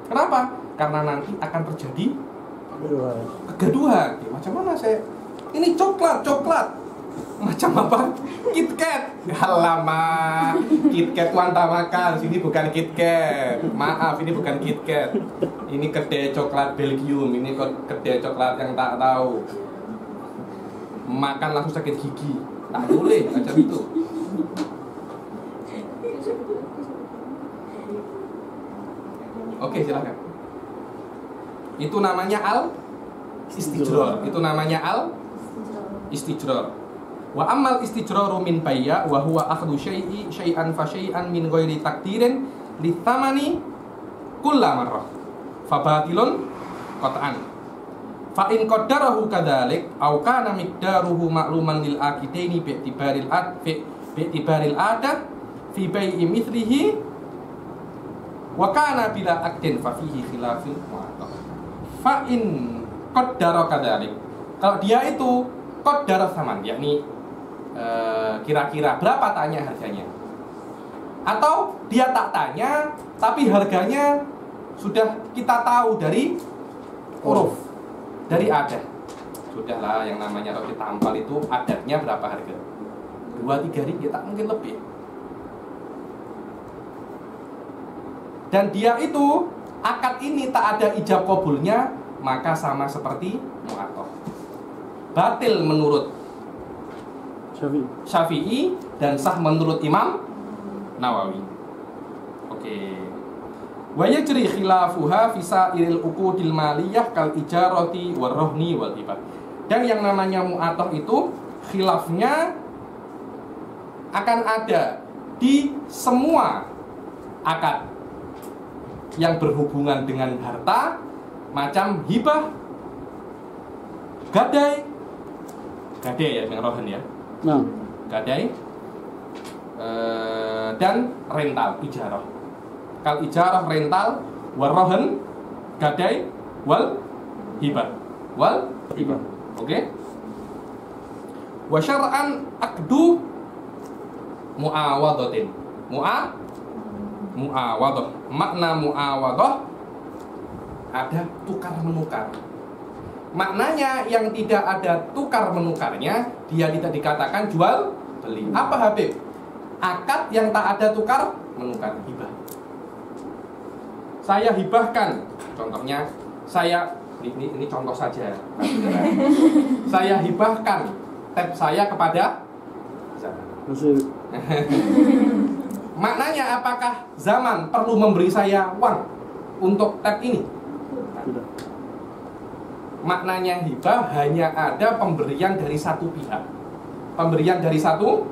Kenapa? Karena nanti akan terjadi kegaduhan. Macam mana saya? Ini coklat. Macam apa? KitKat. Alamak, KitKat wanta makan. Sini bukan KitKat. Maaf, ini bukan KitKat. Ini kedai coklat Belgium. Ini kedai coklat yang tak tahu. Makan langsung sakit gigi. Tak boleh macam itu. Oke, silakan. Itu namanya al-istijror. Wa ammal istijraru min bayya wa huwa akhdhu syai'an fa syai'an min ghairi takdirin li thamani kulla marrah. Fa batilun qat'an. Fa in qaddarahu kadzalik aw kana miqdaruhu ma'luman lil aqidaini bi'tibaril adah fi bai'i mithlihi wa kana bila aqdin fa fihi khilafin mu'attaf. Fa in qaddara kadzalik. Kalau dia itu qaddara saman, yakni kira-kira berapa tanya harganya. Atau dia tak tanya tapi harganya sudah kita tahu dari huruf, dari adat. Sudahlah, yang namanya roti tampal itu adatnya berapa harga? 2-3 ringgit, tak mungkin lebih. Dan dia itu akad ini tak ada ijab qabulnya, maka sama seperti mu'attaf. Batil menurut Syafi'i dan sah menurut Imam Nawawi. Oke. Wa yajri khilafuha fi sa'iril uqudil maliyah kal ijarati warahni wal hibah. Dan yang namanya mu'attaf itu khilafnya akan ada di semua akad yang berhubungan dengan harta, macam hibah, gadai ya dengan rohan ya. Gadai dan rental, ijarah. Kal ijarah rental, warohan, gadai, wal hibah. Oke. Wa syar'an aqdu mu'awadatin. Mu'awadah. Makna mu'awadah ada tukar menukar. Maknanya yang tidak ada tukar menukarnya, dia tidak dikatakan jual beli. Apa Habib? Akad yang tak ada tukar menukar, hibah. Saya hibahkan, contohnya ini contoh saja. Saya hibahkan tab saya kepada Zaman. Maknanya apakah Zaman perlu memberi saya uang untuk tab ini? Tidak. Maknanya hibah hanya ada pemberian dari satu pihak. Pemberian dari satu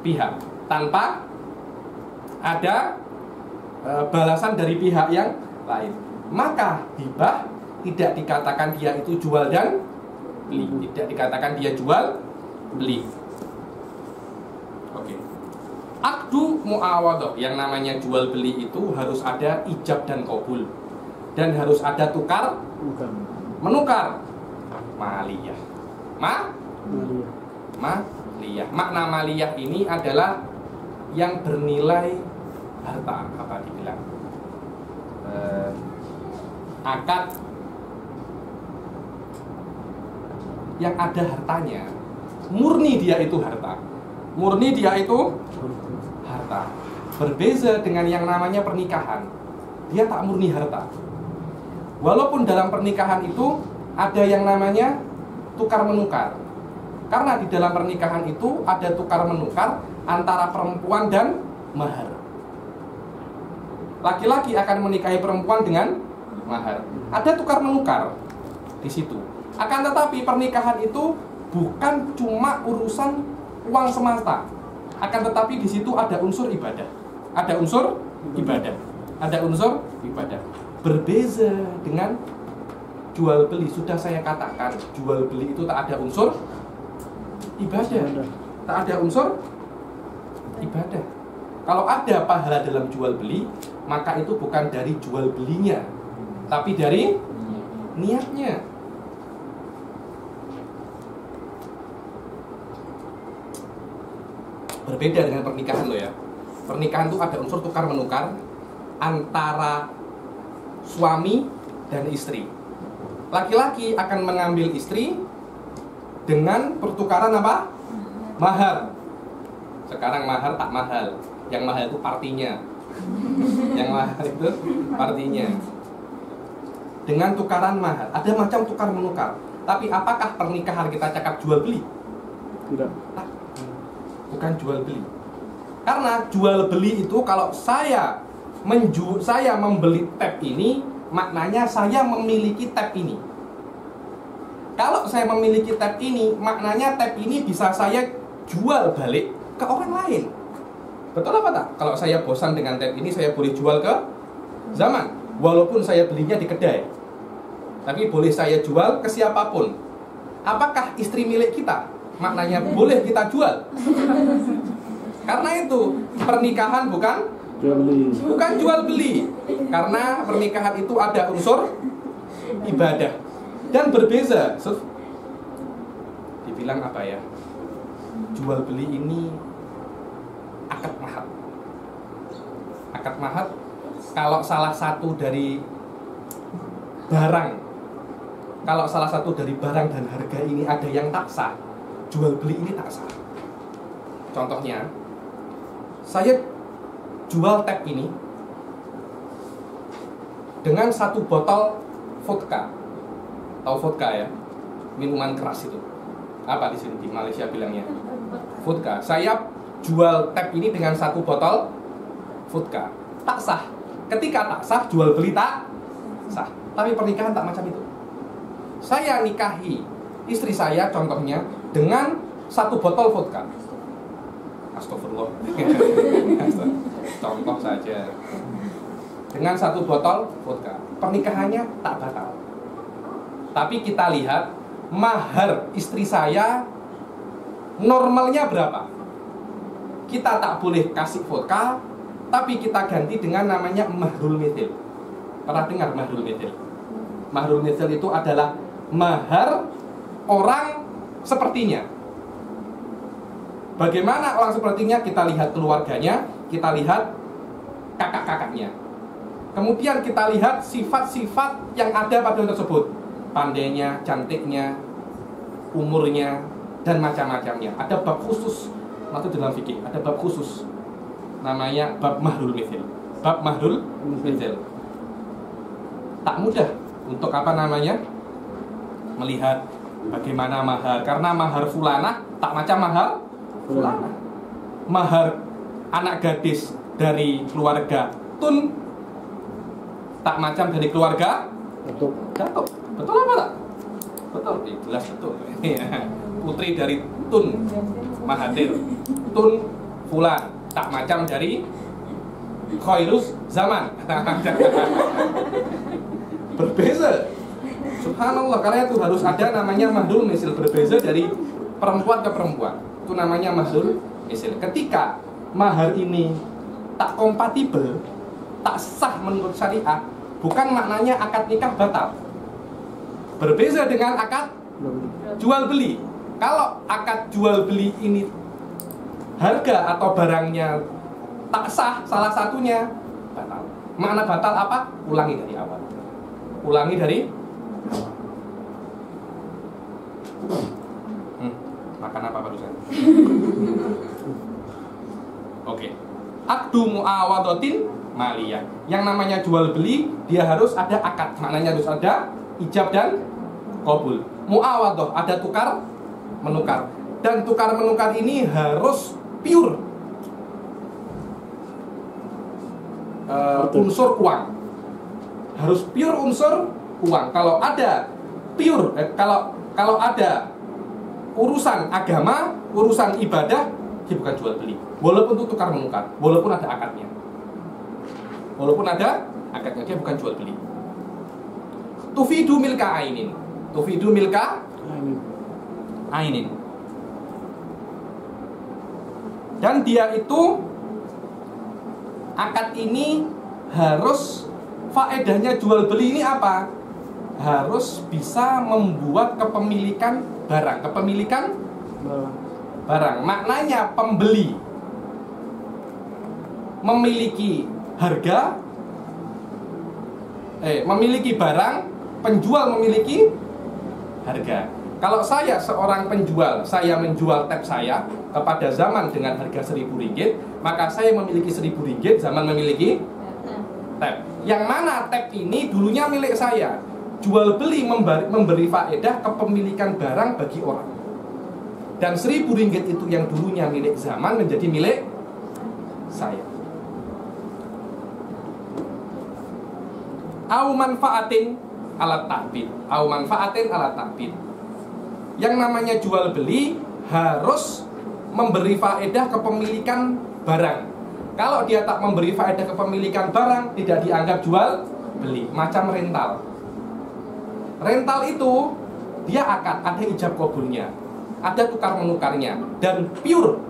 pihak tanpa ada balasan dari pihak yang lain. Maka hibah tidak dikatakan dia itu jual dan beli. Tidak dikatakan dia jual beli. Oke. Aqdu mu'awadah, yang namanya jual beli itu harus ada ijab dan qabul. Dan harus ada tukar menukar. Maliyah. Maliyah. Makna maliyah ini adalah yang bernilai harta, apa dibilang? Akad yang ada hartanya. Murni dia itu harta. Murni dia itu harta. Berbeza dengan yang namanya pernikahan. Dia tak murni harta. Walaupun dalam pernikahan itu ada yang namanya tukar menukar. Karena di dalam pernikahan itu ada tukar menukar antara perempuan dan mahar. Laki-laki akan menikahi perempuan dengan mahar. Ada tukar menukar di situ. Akan tetapi pernikahan itu bukan cuma urusan uang semata. Akan tetapi di situ ada unsur ibadah. Ada unsur ibadah. Ada unsur ibadah. Berbeza dengan jual beli. Sudah saya katakan, jual beli itu tak ada unsur ibadah. Tak ada unsur ibadah. Kalau ada pahala dalam jual beli, maka itu bukan dari jual belinya, tapi dari niatnya. Berbeda dengan pernikahan loh ya. Pernikahan itu ada unsur tukar menukar antara suami dan istri. Laki-laki akan mengambil istri dengan pertukaran apa? Mahar. Sekarang mahar tak mahal. Yang mahal itu partinya. Yang mahal itu partinya. Dengan tukaran mahar. Ada macam tukar menukar. Tapi apakah pernikahan kita cakap jual beli? Tidak. Tak. Bukan jual beli. Karena jual beli itu kalau saya membeli tab ini, maknanya saya memiliki tab ini. Kalau saya memiliki tab ini, maknanya tab ini bisa saya jual balik ke orang lain. Betul apa tak? Kalau saya bosan dengan tab ini, saya boleh jual ke Zaman. Walaupun saya belinya di kedai, tapi boleh saya jual ke siapapun. Apakah istri milik kita? Maknanya boleh kita jual. Karena itu pernikahan bukan jual beli. Karena pernikahan itu ada unsur ibadah. Dan berbeza. Dibilang apa ya? Jual beli ini akad mahar. Akad mahar kalau salah satu dari barang, dan harga ini ada yang tak sah, jual beli ini tak sah. Contohnya, saya jual tab ini dengan satu botol vodka. Tahu vodka ya? Minuman keras itu. Apa di sini di Malaysia bilangnya? Vodka. Saya jual tab ini dengan satu botol vodka. Tak sah. Ketika tak sah, jual beli tak sah. Tapi pernikahan tak macam itu. Saya nikahi istri saya contohnya dengan satu botol vodka. Astagfirullah. Contoh saja. Dengan satu botol vodka. Pernikahannya tak batal. Tapi kita lihat mahar istri saya normalnya berapa? Kita tak boleh kasih vodka, tapi kita ganti dengan namanya mahrul mithil. Pernah dengar mahrul mithil? Mahrul mithil itu adalah mahar orang sepertinya. Bagaimana orang sepertinya? Kita lihat keluarganya, kita lihat kakak-kakaknya. Kemudian kita lihat sifat-sifat yang ada pada orang tersebut. Pandainya, cantiknya, umurnya, dan macam-macamnya. Ada bab khusus, atau dalam fikih ada bab khusus, namanya bab mahrul mithil. Bab mahrul mithil. Tak mudah untuk apa namanya? Melihat bagaimana mahar. Karena mahar fulanah tak macam mahar fulanah. Mahar anak gadis dari keluarga Tun tak macam dari keluarga Datuk. Betul apa tak? Betul, jelas betul. Putri dari Tun Mahathir, Tun Fulan tak macam dari Khairuz Zaman. Berbeza. Subhanallah, karena itu harus ada namanya mahrul misil. Berbeza dari perempuan ke perempuan. Itu namanya mahrul misil. Ketika mahar ini tak kompatibel, tak sah menurut syariah, bukan maknanya akad nikah batal. Berbeza dengan akad jual beli. Kalau akad jual beli ini harga atau barangnya tak sah, salah satunya batal. Makna batal apa? Ulangi dari awal. Ulangi dari awal. Oke. Akdu muawadatin maliyah. Yang namanya jual beli dia harus ada akad. Maknanya harus ada ijab dan qabul. Muawadah ada tukar menukar. Dan tukar menukar ini harus pure unsur uang. Harus pure unsur uang. Kalau ada pure kalau ada urusan agama, urusan ibadah, dia bukan jual beli. Walaupun itu tukar menukar, walaupun ada akadnya. Walaupun ada akadnya, dia bukan jual beli. Tufidu milka ainin. Tufidu milka ainin. Dan dia itu akad ini harus faedahnya jual beli ini apa? Harus bisa membuat kepemilikan barang. Kepemilikan barang. Maknanya pembeli memiliki harga, memiliki barang, penjual memiliki harga. Kalau saya seorang penjual, saya menjual tab saya kepada Zaman dengan harga Rp1.000, maka saya memiliki Rp1.000, Zaman memiliki tab. Yang mana tab ini dulunya milik saya. Jual beli memberi faedah kepemilikan barang bagi orang. Dan Rp1.000 itu yang dulunya milik Zaman menjadi milik saya. Au manfaatin ala ta'bid. Au manfaatin ala ta'bid. Yang namanya jual beli harus memberi faedah kepemilikan barang. Kalau dia tak memberi faedah kepemilikan barang, tidak dianggap jual beli. Macam rental. Rental itu dia akan ada ijab qabulnya, ada tukar menukarnya, dan pure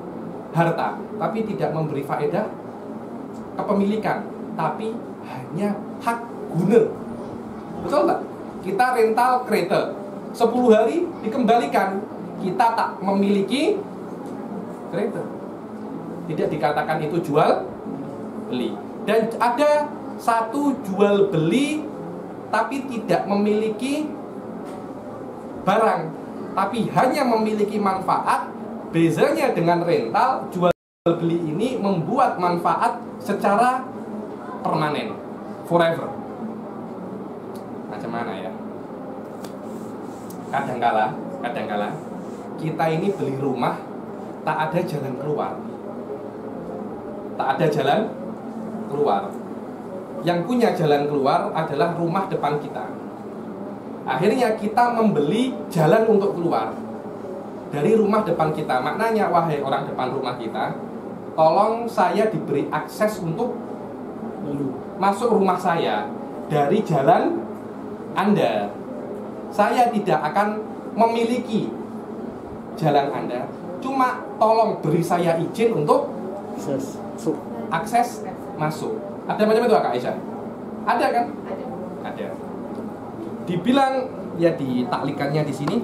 harta, tapi tidak memberi faedah kepemilikan, tapi hanya hak guna. Betul tak? Kita rental kereta 10 hari dikembalikan, kita tak memiliki kereta, tidak dikatakan itu jual beli. Dan ada satu jual beli tapi tidak memiliki barang, tapi hanya memiliki manfaat. Bezanya dengan rental, jual beli ini membuat manfaat secara permanen, forever. Macam mana ya? Kadangkala kita ini beli rumah tak ada jalan keluar. Tak ada jalan keluar. Yang punya jalan keluar adalah rumah depan kita. Akhirnya kita membeli jalan untuk keluar dari rumah depan kita. Maknanya, wahai orang depan rumah kita, tolong saya diberi akses untuk masuk rumah saya dari jalan Anda. Saya tidak akan memiliki jalan Anda, cuma tolong beri saya izin untuk akses masuk. Ada macam itu Kak Aisyah? Ada kan? Ada. Dibilang ya di taklikannya di sini.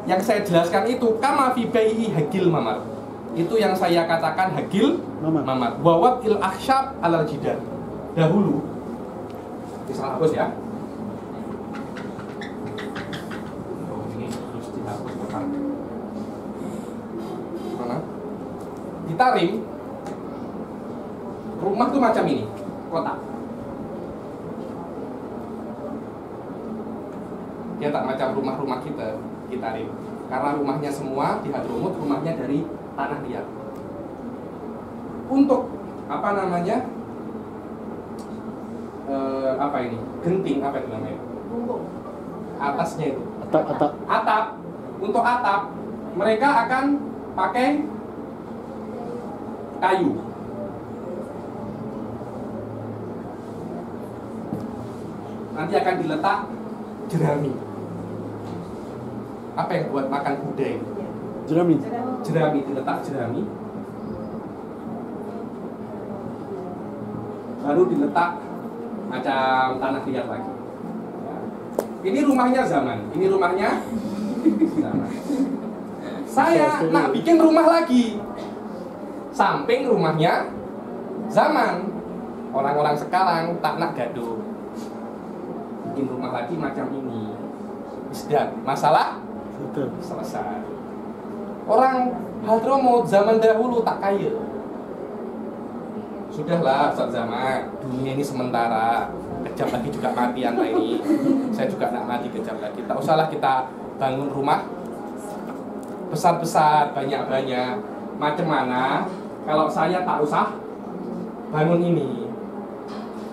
Yang saya jelaskan itu kama fi bai'i hagil mamar. Itu yang saya katakan hagil mamar. Wawat il akhsyab alal jidar. Dahulu. Bisa hapus ya. Ini harus dihapus bukan. Mana? Ditarim. Rumah tuh macam ini, kotak. Dia tak macam rumah-rumah kita rim. Karena rumahnya semua di Hadramut, rumahnya dari tanah liat. Untuk apa namanya? Apa ini? Genting, apa itu namanya? Bumbung. Atasnya itu. Atap. Atap. Untuk atap, mereka akan pakai kayu. Nanti akan diletak jerami. Apa yang buat makan kuda itu? Jerami. Jerami, diletak jerami. Baru diletak macam tanah liat lagi. Ini rumahnya Zaman. Ini rumahnya Zaman. Saya nak bikin rumah lagi. Samping rumahnya Zaman. Orang-orang sekarang tak nak gaduh. Bikin rumah lagi macam ini. Sudah, masalah selesai. Orang Hadramaut zaman dahulu tak kaya. Sudahlah Ustaz Zaman, dunia ini sementara. Kejap lagi juga mati anda ini. Saya juga nak mati kejap lagi. Tak usahlah kita bangun rumah besar-besar, banyak-banyak. Macam mana kalau saya tak usah bangun ini?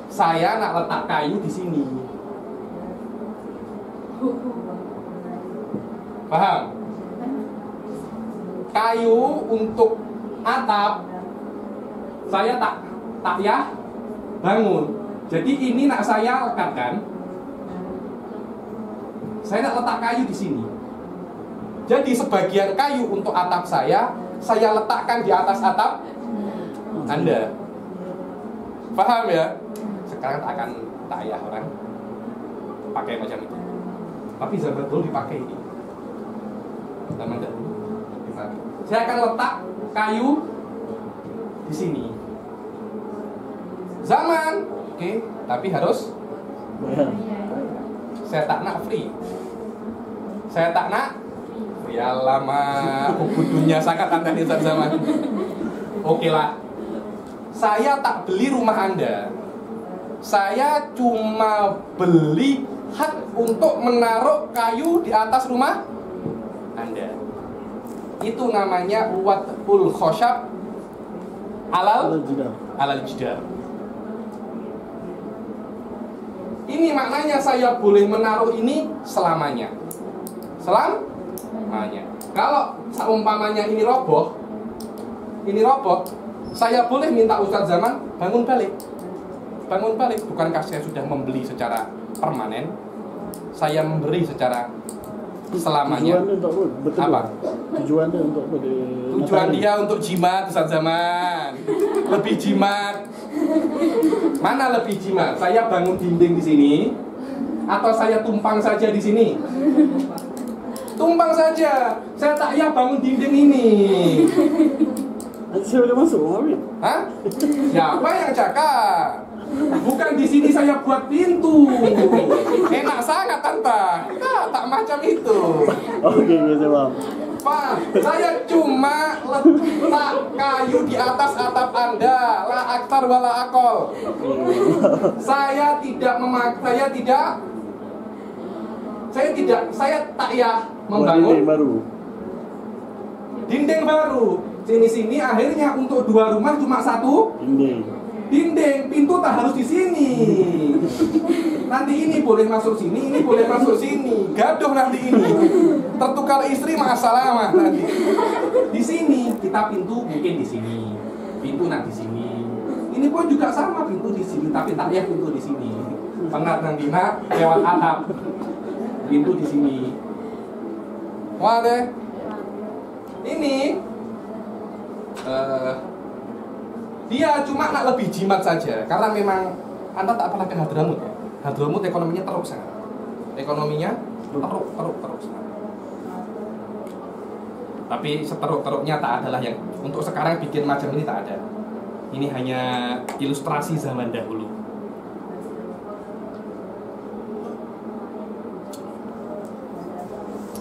Saya nak letak kayu di sini. Paham? Kayu untuk atap saya tak ya bangun. Jadi ini nak saya lekatkan. Saya nak letak kayu di sini. Jadi sebagian kayu untuk atap saya letakkan di atas atap Anda. Paham ya? Sekarang akan tak ya orang pakai macam itu. Tapi zaman dulu dipakai ini. Zaman dahulu dipakai. Saya akan letak kayu di sini. Zaman, oke, tapi harus Bayar. saya tak nak free. Saya tak nak free. Lama kudunya sangat Anda di zaman. Oke lah. Saya tak beli rumah Anda. Saya cuma beli hak untuk menaruh kayu di atas rumah Anda. Itu namanya wad'ul khosyab alal jidar. Ini maknanya saya boleh menaruh ini selamanya. Selamanya. Kalau seumpamanya ini roboh, saya boleh minta Ustadz Zaman bangun balik. Bukankah saya sudah membeli secara permanen? Saya memberi secara selamanya. Tujuannya untuk betul. Apa? Tujuannya untuk apa? Tujuan dia untuk jimat, Ustadz Zaman. Lebih jimat. Mana lebih jimat? Saya bangun dinding di sini atau saya tumpang saja di sini? Tumpang saja. Saya tak ya bangun dinding ini. Nanti saya boleh masuk, Habib. Hah? Siapa yang cakap? Bukan di sini saya buat pintu. Enak sangat tanta. Tak macam itu. Oke, saya paham. Pak, saya cuma letak kayu di atas atap Anda. La aktar wala akol. Saya tak ya membangun dinding baru. Sini akhirnya untuk 2 rumah cuma 1 dinding, pintu tak harus di sini. Nanti ini boleh masuk sini, ini boleh masuk sini. Gaduh nanti ini. Tertukar istri masalah mah nanti. Di sini kita pintu mungkin di sini. Pintu nanti di sini. Ini pun juga sama, pintu di sini, tapi tak ya pintu di sini. Pengat nanti nak lewat atap. Pintu di sini. Wah deh. Ini dia cuma nak lebih jimat saja, karena memang Anda tak pernah ke Hadramaut ya. Hadramaut ekonominya teruk sangat. Ekonominya teruk sangat. Tapi seteruk-teruknya tak adalah yang untuk sekarang bikin macam ini, tak ada. Ini hanya ilustrasi zaman dahulu.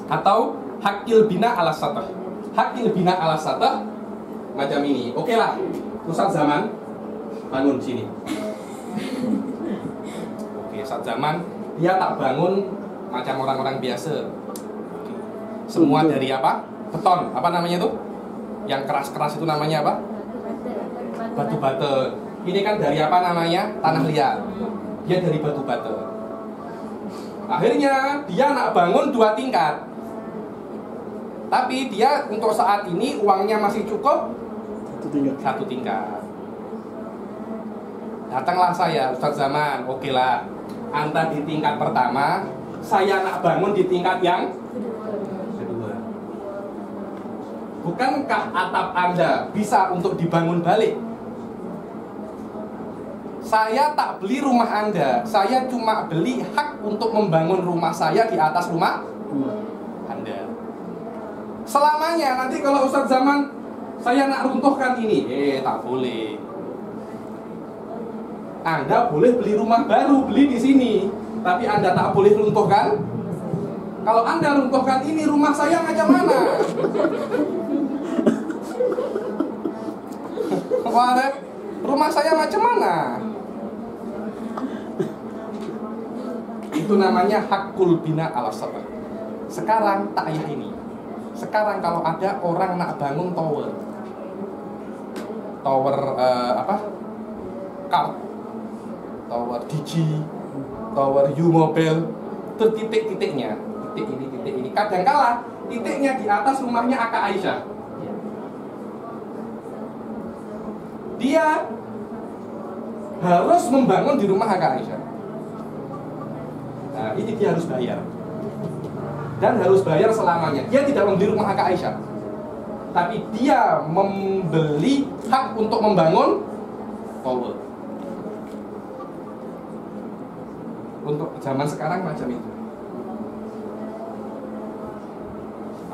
Atau hakil bina ala satah. Hakil bina ala satah macam ini. Oke lah. Ustadz Zaman bangun sini. Oke, Ustadz Zaman dia tak bangun macam orang-orang biasa. Semua dari apa? Beton. Apa namanya tuh? Yang keras-keras itu namanya apa? Batu bata. Ini kan dari apa namanya? Tanah liat. Dia dari batu bata. Akhirnya dia nak bangun 2 tingkat. Tapi dia untuk saat ini uangnya masih cukup 1 tingkat. Datanglah saya, Ustadz Zaman. Oke lah, Anda di tingkat pertama, saya nak bangun di tingkat yang kedua. Bukankah atap Anda bisa untuk dibangun balik? Saya tak beli rumah Anda, saya cuma beli hak untuk membangun rumah saya di atas rumah Anda. Selamanya. Nanti kalau Ustadz Zaman saya nak runtuhkan ini, tak boleh. Anda boleh beli rumah baru, beli di sini, tapi Anda tak boleh runtuhkan. Kalau Anda runtuhkan ini, rumah saya macam mana? Wah, rumah saya macam mana? Itu namanya hakul bina ala sabr. Sekarang tak payah ini. Sekarang kalau ada orang nak bangun tower Kart, tower Digi, tower U-Mobile, itu titik-titiknya, titik ini. Kadangkala titiknya di atas rumahnya Aka Aisyah. Dia harus membangun di rumah Aka Aisyah. Nah, ini dia harus bayar. Dan harus bayar selamanya. Dia tidak membeli rumah Aka Aisyah, tapi dia membeli hak untuk membangun tower. Untuk zaman sekarang macam itu.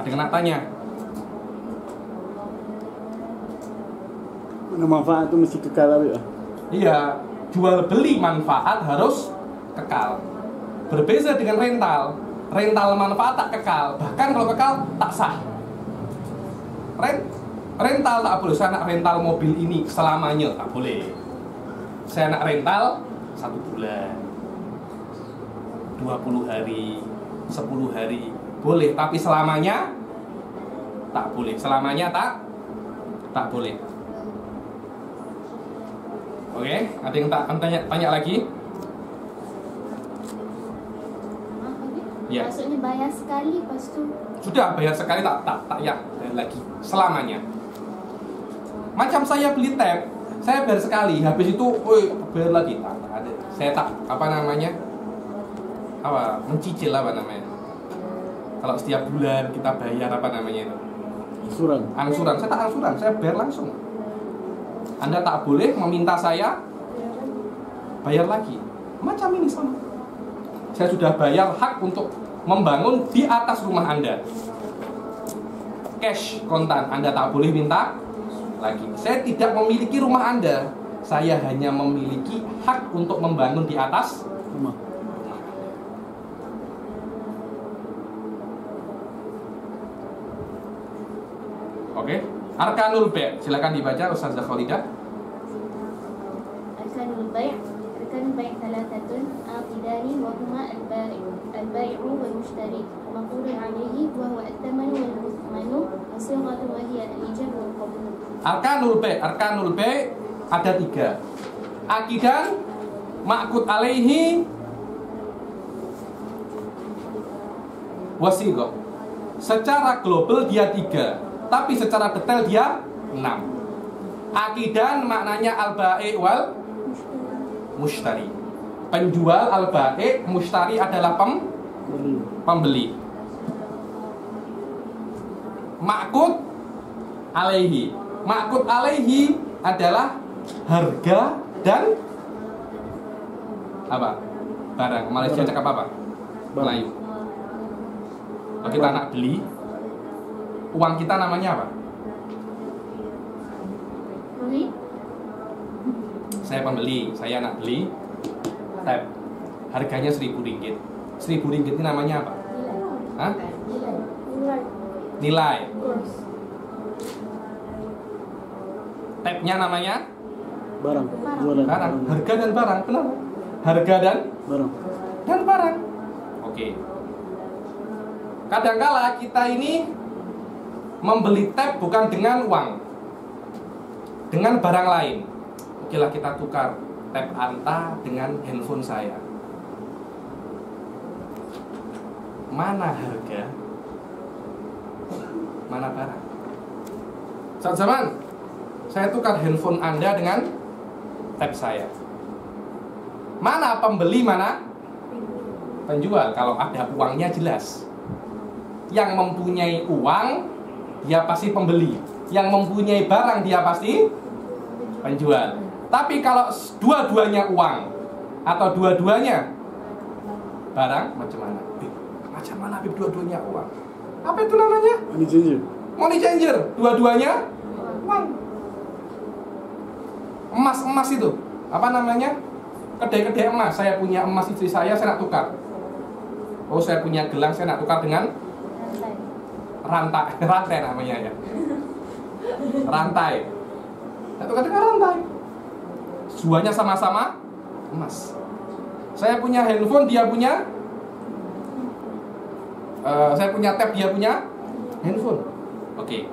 Ada yang nak tanya? Mana manfaat itu mesti kekal lah. Iya, jual beli manfaat harus kekal. Berbeza dengan rental. Rental manfaat tak kekal, bahkan kalau kekal tak sah. Rental tak boleh. Saya nak rental mobil ini selamanya, tak boleh. Saya nak rental 1 bulan, 20 hari, 10 hari boleh, tapi selamanya tak boleh. Selamanya tak boleh. Oke, ada yang tak tanya lagi? Ya. Maksudnya bayar sekali, lepas tu Sudah bayar sekali, tak ya lagi selamanya. Macam saya beli tab, saya bayar sekali, habis itu, bayar lagi, tak ada. Saya tak mencicil kalau setiap bulan kita bayar itu. Angsuran, saya tak angsuran, saya bayar langsung. Anda tak boleh meminta saya bayar lagi. Macam ini sama. Saya sudah bayar hak untuk membangun di atas rumah Anda. Cash, kontan, Anda tak boleh minta lagi. Saya tidak memiliki rumah Anda. Saya hanya memiliki hak untuk membangun di atas Rumah. Oke. Arkanul Bay', silakan dibaca Ustazah Khalidah. Arkanul Bay'. Arkanul Bay' thalathatun aqidani wa huma al-bay'u wal mushtari maqulun alayhi wa huwa at-thamanu wal muthmanu wa sighatu wa hiya al-ijab wal qabul. Arkanul Bay' ada 3. Akidan, ma'qud alaihi, wasighah. Secara global dia 3, tapi secara detail dia 6. Akidan maknanya al-bai' wal mushtari. Penjual, al-bai', mushtari adalah pembeli. Ma'qud alaihi. Ma'qud alaihi adalah harga dan apa? Barang. Malaysia cakap apa? Melayu. Kalau kita nak beli, uang kita namanya apa? Beli? Saya pembeli, saya nak beli tab. Harganya RM1.000. RM1.000 ini namanya apa? Hah? Nilai. Tabnya namanya Barang. Jualan. barang. Harga dan barang, benar? Harga dan Barang. Oke. Kadangkala kita ini membeli tab bukan dengan uang, dengan barang lain. Oke lah, kita tukar tab Anta dengan handphone saya. Mana harga? Mana barang? Saat zaman saya tukar handphone Anda dengan tab saya. Mana pembeli, mana penjual? Kalau ada uangnya jelas. Yang mempunyai uang dia pasti pembeli, yang mempunyai barang dia pasti penjual. Tapi kalau dua-duanya uang atau dua-duanya barang, macam mana? Macam mana Habib dua-duanya uang? Apa itu namanya? Money changer. Dua-duanya uang. Emas itu apa namanya? Kedai-kedai emas. Saya punya emas istri saya nak tukar. Oh, saya punya gelang, saya nak tukar dengan rantai namanya ya. Rantai. Satu ketika rantai. Duanya sama-sama emas. Saya punya handphone, dia punya saya punya tab, dia punya handphone. Oke.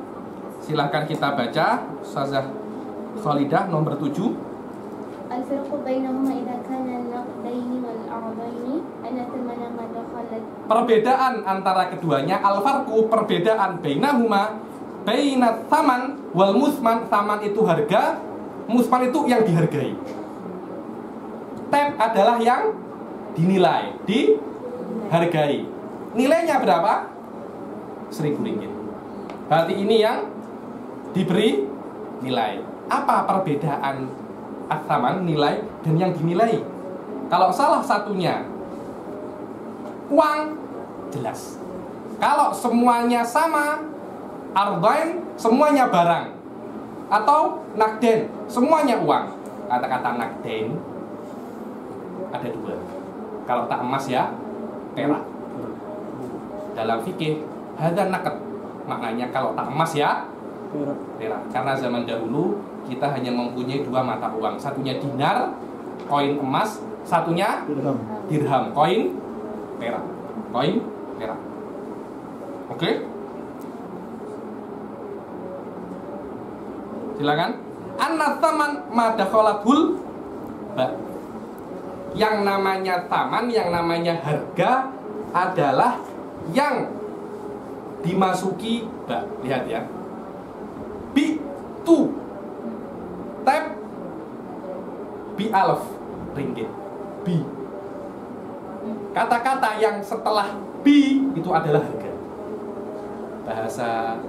Silahkan kita baca Ustazah Khalidah nomor 7. الفرق بينهما إذا كان النقدين والعرضين أن ثمن ما دخلت. Perbedaan antara keduanya, al-farqu, perbedaan bainahuma, bainat thaman wal musman. Thaman itu harga, musman itu yang dihargai. Tab adalah yang dinilai, dihargai. Nilainya berapa? 1.000 ringgit. Berarti ini yang diberi nilai. Apa perbedaan at-thaman, nilai, dan yang dinilai? Kalau salah satunya uang, jelas. Kalau semuanya sama, ardain, semuanya barang, atau nakden, semuanya uang. Kata-kata nakden ada dua. Kalau tak emas ya perak. Dalam fikih hadza naqd, maknanya kalau tak emas ya perak. Karena zaman dahulu kita hanya mempunyai dua mata uang. Satunya dinar, koin emas. Satunya dirham, koin perak. Koin perak. Oke? Silakan. An-thaman ma dakhalatul ba. Yang namanya taman, yang namanya harga adalah yang dimasuki ba. Lihat ya. Bi tu tab bi alf ringgit. Bi. Kata-kata yang setelah bi itu adalah harga. Bahasa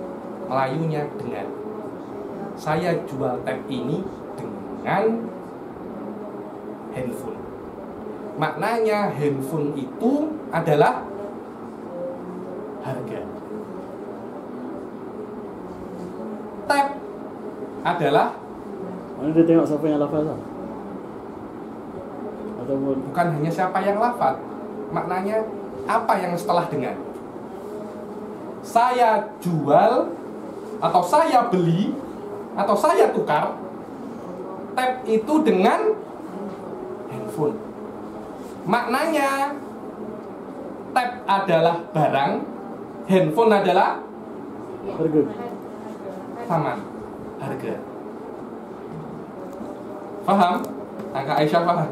Melayunya dengan. Saya jual tab ini dengan handphone. Maknanya handphone itu adalah harga. Tab adalah, mana dia tengok siapa yang lafaz lah? Ataupun bukan hanya siapa yang lafaz, maknanya apa yang setelah dengan. Saya jual atau saya beli atau saya tukar tab itu dengan handphone. Maknanya tab adalah barang, handphone adalah harga. taman, harga. Paham? Kakak Aisyah paham?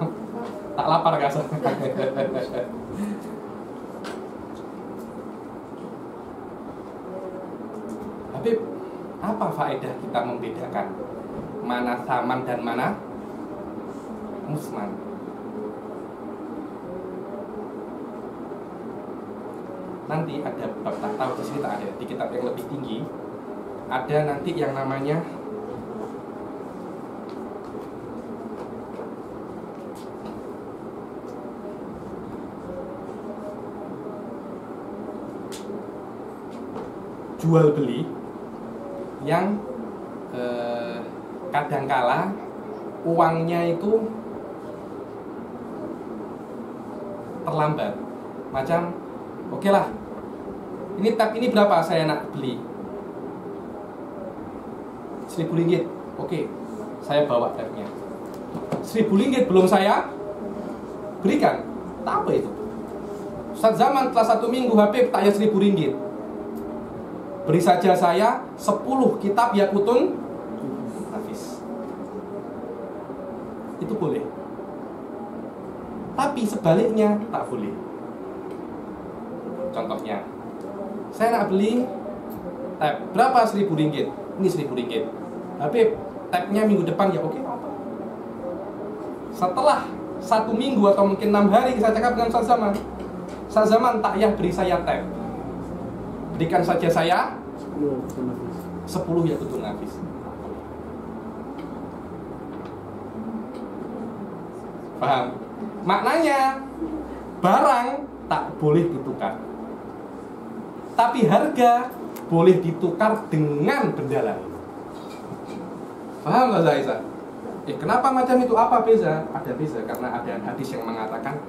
Tak lapar kasar. Habib, apa faedah kita membedakan mana taman dan mana musman? Nanti ada bab, tak tahu di sini tak ada, di kitab yang lebih tinggi ada nanti yang namanya jual beli yang kadangkala uangnya itu terlambat. Macam oke lah, ini tab ini berapa saya nak beli? 1.000 ringgit. Oke, saya bawa tabnya. 1.000 ringgit belum saya berikan. Tak apa itu. Saat zaman telah 1 minggu HP tak ya 1.000 ringgit. Beri saja saya 10 kitab Yaqutun Nafis. Itu boleh. Tapi sebaliknya tak boleh. Contohnya, saya nak beli tab, berapa 1.000 ringgit? Ini 1.000 ringgit. Habib, tabnya minggu depan ya, oke, apa? Setelah 1 minggu atau mungkin 6 hari saya cakap dengan Ustaz Zaman. Ustaz Zaman tak payah beri saya tab. Berikan saja saya 10 Yaqutun Nafis. Paham? Maknanya barang tak boleh ditukar, tapi harga boleh ditukar dengan benda lain. Paham nggak Zaiza? Kenapa macam itu? Apa beza? Ada beza karena ada hadis yang mengatakan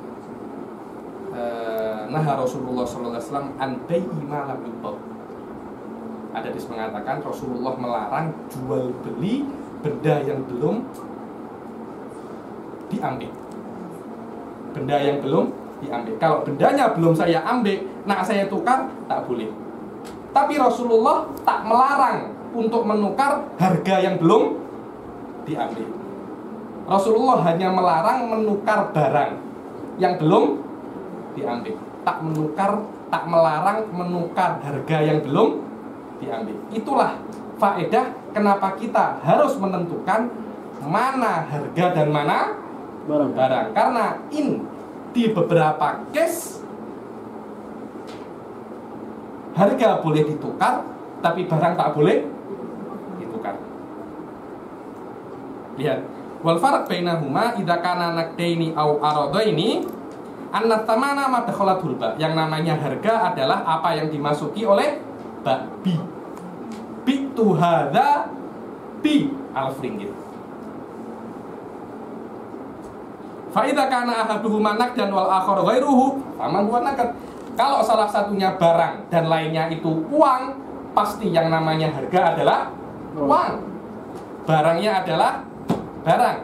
nah Rasulullah SAW an bai'i ma lam yubah. Ada hadis mengatakan Rasulullah melarang jual beli benda yang belum diambil. Benda yang belum diambil. Kalau bendanya belum saya ambil, nak saya tukar, tak boleh. Tapi Rasulullah tak melarang untuk menukar harga yang belum diambil. Rasulullah hanya melarang menukar barang yang belum diambil. Tak melarang menukar harga yang belum diambil. Itulah faedah kenapa kita harus menentukan mana harga dan mana barang. Karena di beberapa case harga boleh ditukar, tapi barang tak boleh ditukar. Lihat, wal farq bainahuma idza kana naqdaini aw aradaini anna thamana ma dakhalatul ba. Yang namanya harga adalah apa yang dimasuki oleh bi. Bi tu hadza bi alf ringgit. Fa idza kana ahaduhuma naqdan wal akhar ghairuhu faman huwa naqd. Kalau salah satunya barang dan lainnya itu uang, pasti yang namanya harga adalah uang. Barangnya adalah barang.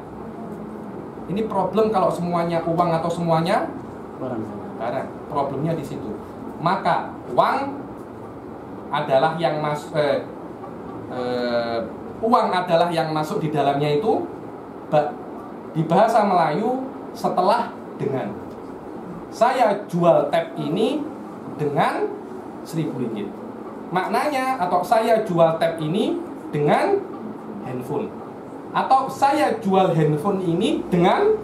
Ini problem kalau semuanya uang atau semuanya barang. Problemnya di situ. Maka uang adalah yang uang adalah yang masuk di dalamnya itu di bahasa Melayu setelah dengan. Saya jual tab ini dengan 1.000 ringgit. Maknanya, atau saya jual tab ini dengan handphone, atau saya jual handphone ini dengan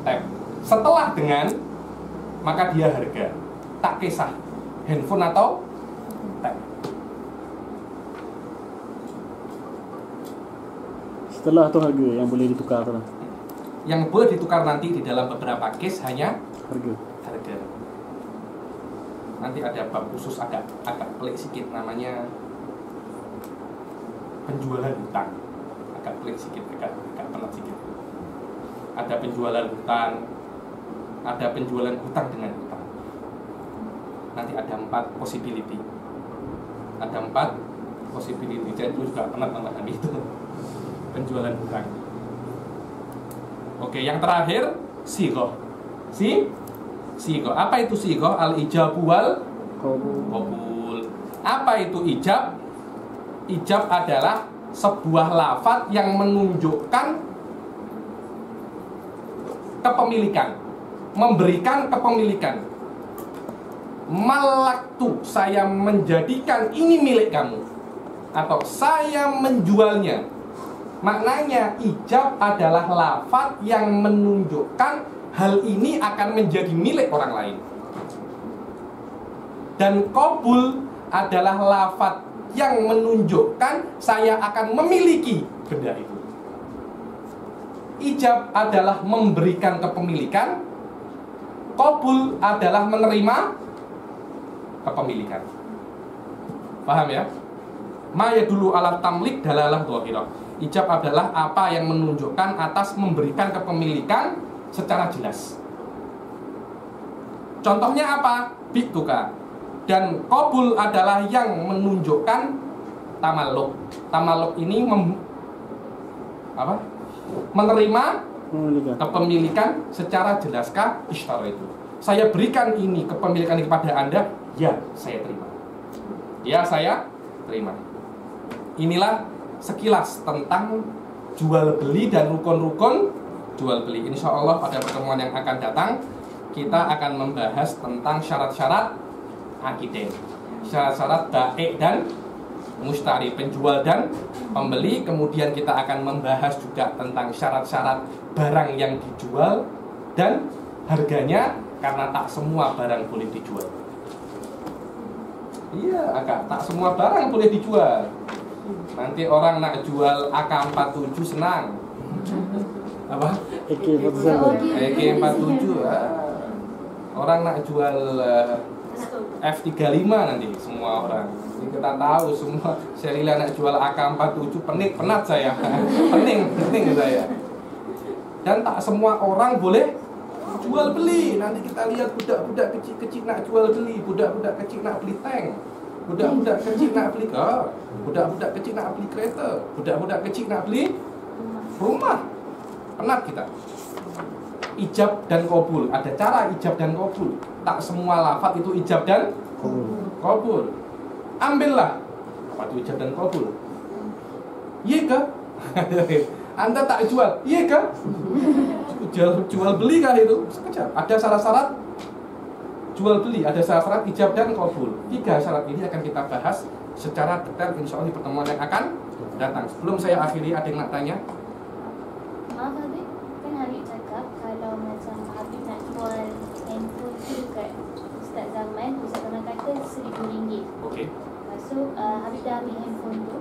tab. Setelah dengan, maka dia harga. Tak kisah handphone atau tab. Setelah itu harga yang boleh ditukar tu. Yang boleh ditukar nanti di dalam beberapa case hanya harga. Nanti ada bab khusus agak pelik sedikit, namanya penjualan hutang. Agak pelik sedikit, agak penat sedikit. Ada penjualan hutang, ada penjualan hutang dengan hutang. Nanti ada 4 possibility. Ada 4 possibility. Jadi itu juga penat namanya itu. Penjualan hutang. Oke, yang terakhir sighah. Sighah. Apa itu sighah? Al-ijab wal qabul. Apa itu ijab? Ijab adalah sebuah lafaz yang menunjukkan kepemilikan, memberikan kepemilikan. Malaktu, saya menjadikan ini milik kamu, atau saya menjualnya. Maknanya ijab adalah lafaz yang menunjukkan hal ini akan menjadi milik orang lain. Dan qabul adalah lafaz yang menunjukkan saya akan memiliki benda itu. Ijab adalah memberikan kepemilikan, qabul adalah menerima kepemilikan. Paham ya? Ma yadullu ala tamlik dalalah dhahirah. Ijab adalah apa yang menunjukkan atas memberikan kepemilikan secara jelas. Contohnya apa? Bituka. Dan qabul adalah yang menunjukkan tamalluk. Tamalluk ini menerima kepemilikan secara jelaskah ishtara itu. Saya berikan ini kepemilikan kepada Anda, ya saya terima. Ya saya terima. Inilah sekilas tentang jual beli dan rukun-rukun jual beli. Insya Allah pada pertemuan yang akan datang kita akan membahas tentang syarat-syarat akidah, syarat-syarat baik dan mustari, penjual dan pembeli. Kemudian kita akan membahas juga tentang syarat-syarat barang yang dijual dan harganya, karena tak semua barang boleh dijual. Iya, tak semua barang boleh dijual. Nanti orang nak jual AK-47 senang. Apa? AK-47. Orang nak jual F-35 nanti semua orang. Jadi kita tahu semua Sherila nak jual AK-47 penat saya. Pening saya. Dan tak semua orang boleh jual beli. Nanti kita lihat budak-budak kecil-kecil nak jual beli, budak-budak kecil nak beli tank. Budak-budak kecil nak beli budak-budak kecil nak beli kereta, budak-budak kecil nak beli rumah. Penat kita. Ijab dan qabul, ada cara ijab dan qabul. Tak semua lafaz itu ijab dan qabul. Ambillah apa itu ijab dan qabul. Iya kah? Anda tak jual, iya kah? Jual beli kah itu? Sekejap. Ada syarat-syarat jual beli, ada syarat ijab dan qabul. 3 syarat ini akan kita bahas secara detail insya Allah di pertemuan yang akan datang. Sebelum saya akhiri, ada yang nak tanya? Maaf Habib, kan Habib cakap kalau macam Habib nak jual handphone tu kat Ustaz Zaman kata RM1,000. Okey. Lepas tu Habib dah ambil handphone tu.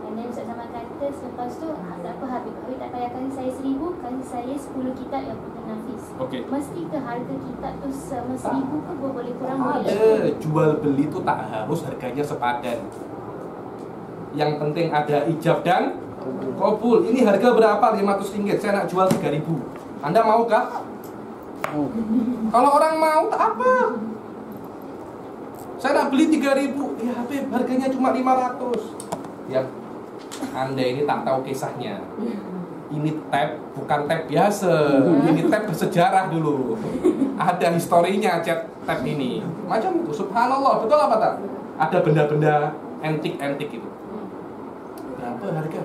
And then Ustaz Zaman kata selepas tu tak apa Habib tak payah kasih saya RM1,000, kasih saya 10 kitab yang putih nafis. Okey. Mesti ke harga kitab tu sama RM1,000 ke boleh kurang boleh Ada lebih? jual beli itu tak harus harganya sepadan. Yang penting ada ijab dan qabul. Ini harga berapa? RM500. Saya nak jual RM3,000. Anda maukah? Kalau orang mau tak apa. Saya nak beli RM3,000. Ya Habib, harganya cuma RM500. Ya, Anda ini tak tahu kisahnya. Ini tab bukan tab biasa. Ini tab bersejarah dulu. Ada historinya tab ini. Macam itu, subhanallah, betul apa tak? Ada benda-benda antik-antik itu. Berapa harga?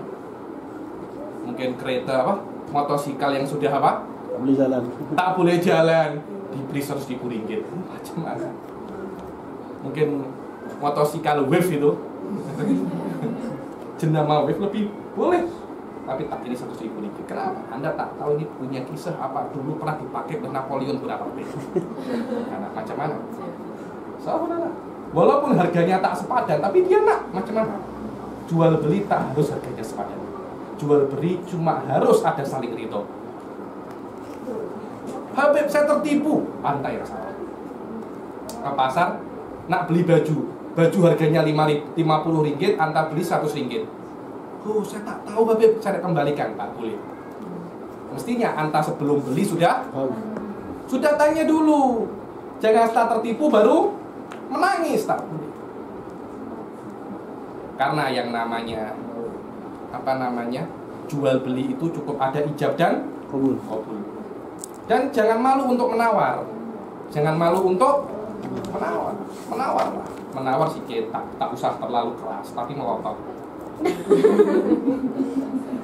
Mungkin kereta apa? Motosikal yang sudah apa? Tak boleh jalan. Tak boleh jalan, dibeli RM1,000. Macam mana? Mungkin motosikal wave itu. Jenama wave lebih boleh. Tapi tak ini RM1,000. Kenapa? Anda tak tahu ini punya kisah apa dulu pernah dipakai oleh Napoleon berapa kali? Karena macam mana? Saudara, walaupun harganya tak sepadan, tapi dia nak macam mana? Jual beli tak harus harganya sepadan. Jual beli cuma harus ada saling ridho. Habib, saya tertipu. Anda yang salah. Ke pasar, nak beli baju harganya RM50, Anda beli RM100. Oh, saya tak tahu Habib, saya kembalikan. Tak boleh. Mestinya Anda sebelum beli sudah tanya dulu. Jangan setelah tertipu baru menangis. Tak boleh. Karena yang namanya jual beli itu cukup ada ijab dan qabul. Dan jangan malu untuk menawar. Jangan malu untuk menawar. Menawar sikit, tak usah terlalu keras, tapi melotot.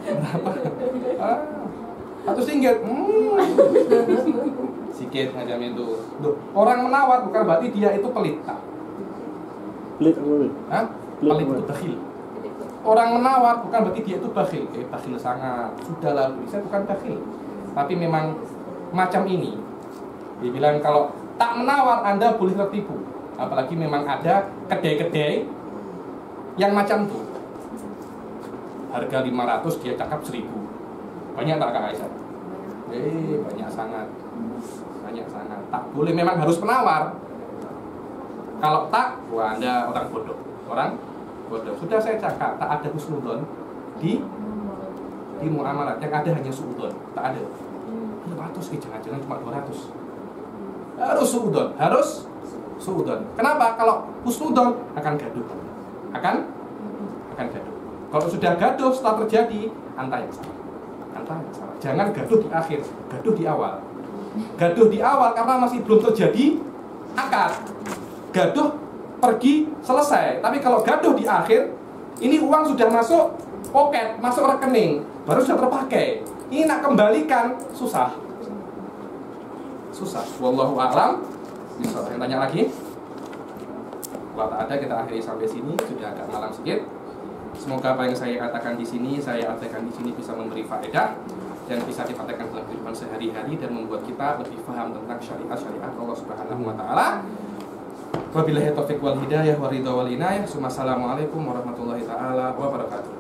Berapa? RM100. Sikit macam itu. Loh, orang menawar bukan berarti dia itu pelit. Pelit apa? Hah? Pelit itu bakhil. Orang menawar bukan berarti dia itu bakhil. Bakhil sangat. Sudah lalu, saya bukan bakhil. Tapi memang macam ini. Dibilang kalau tak menawar Anda boleh tertipu. Apalagi memang ada kedai-kedai yang macam itu. Harga 500 dia cakap 1.000. Banyak tak Kak Aisyah? Banyak sangat. Tak boleh, memang harus menawar. Kalau tak, wah Anda orang bodoh. Sudah saya cakap, tak ada husnudon di muamalah. Yang ada hanya suudon. Tak ada 500, jangan-jangan cuma 200. Harus suudon. Kenapa? Kalau husnudon akan gaduh. Akan gaduh. Kalau sudah gaduh setelah terjadi, Anda yang salah. Jangan gaduh di akhir, gaduh di awal. Gaduh di awal karena masih belum terjadi akad. Gaduh pergi selesai. Tapi kalau gaduh di akhir, ini uang sudah masuk poket, masuk rekening, baru sudah terpakai. Ini nak kembalikan susah. Wallahu a'lam. Bisa yang tanya lagi? Kalau tak ada, kita akhiri sampai sini. Sudah agak malam sedikit. Semoga apa yang saya katakan di sini, saya artikan di sini bisa memberi faedah dan bisa dipraktekkan dalam kehidupan sehari-hari dan membuat kita lebih paham tentang syariat Allah Subhanahu wa taala. Wabillahi taufiq wal hidayah wa ridha wal inayah. Assalamualaikum warahmatullahi taala wabarakatuh.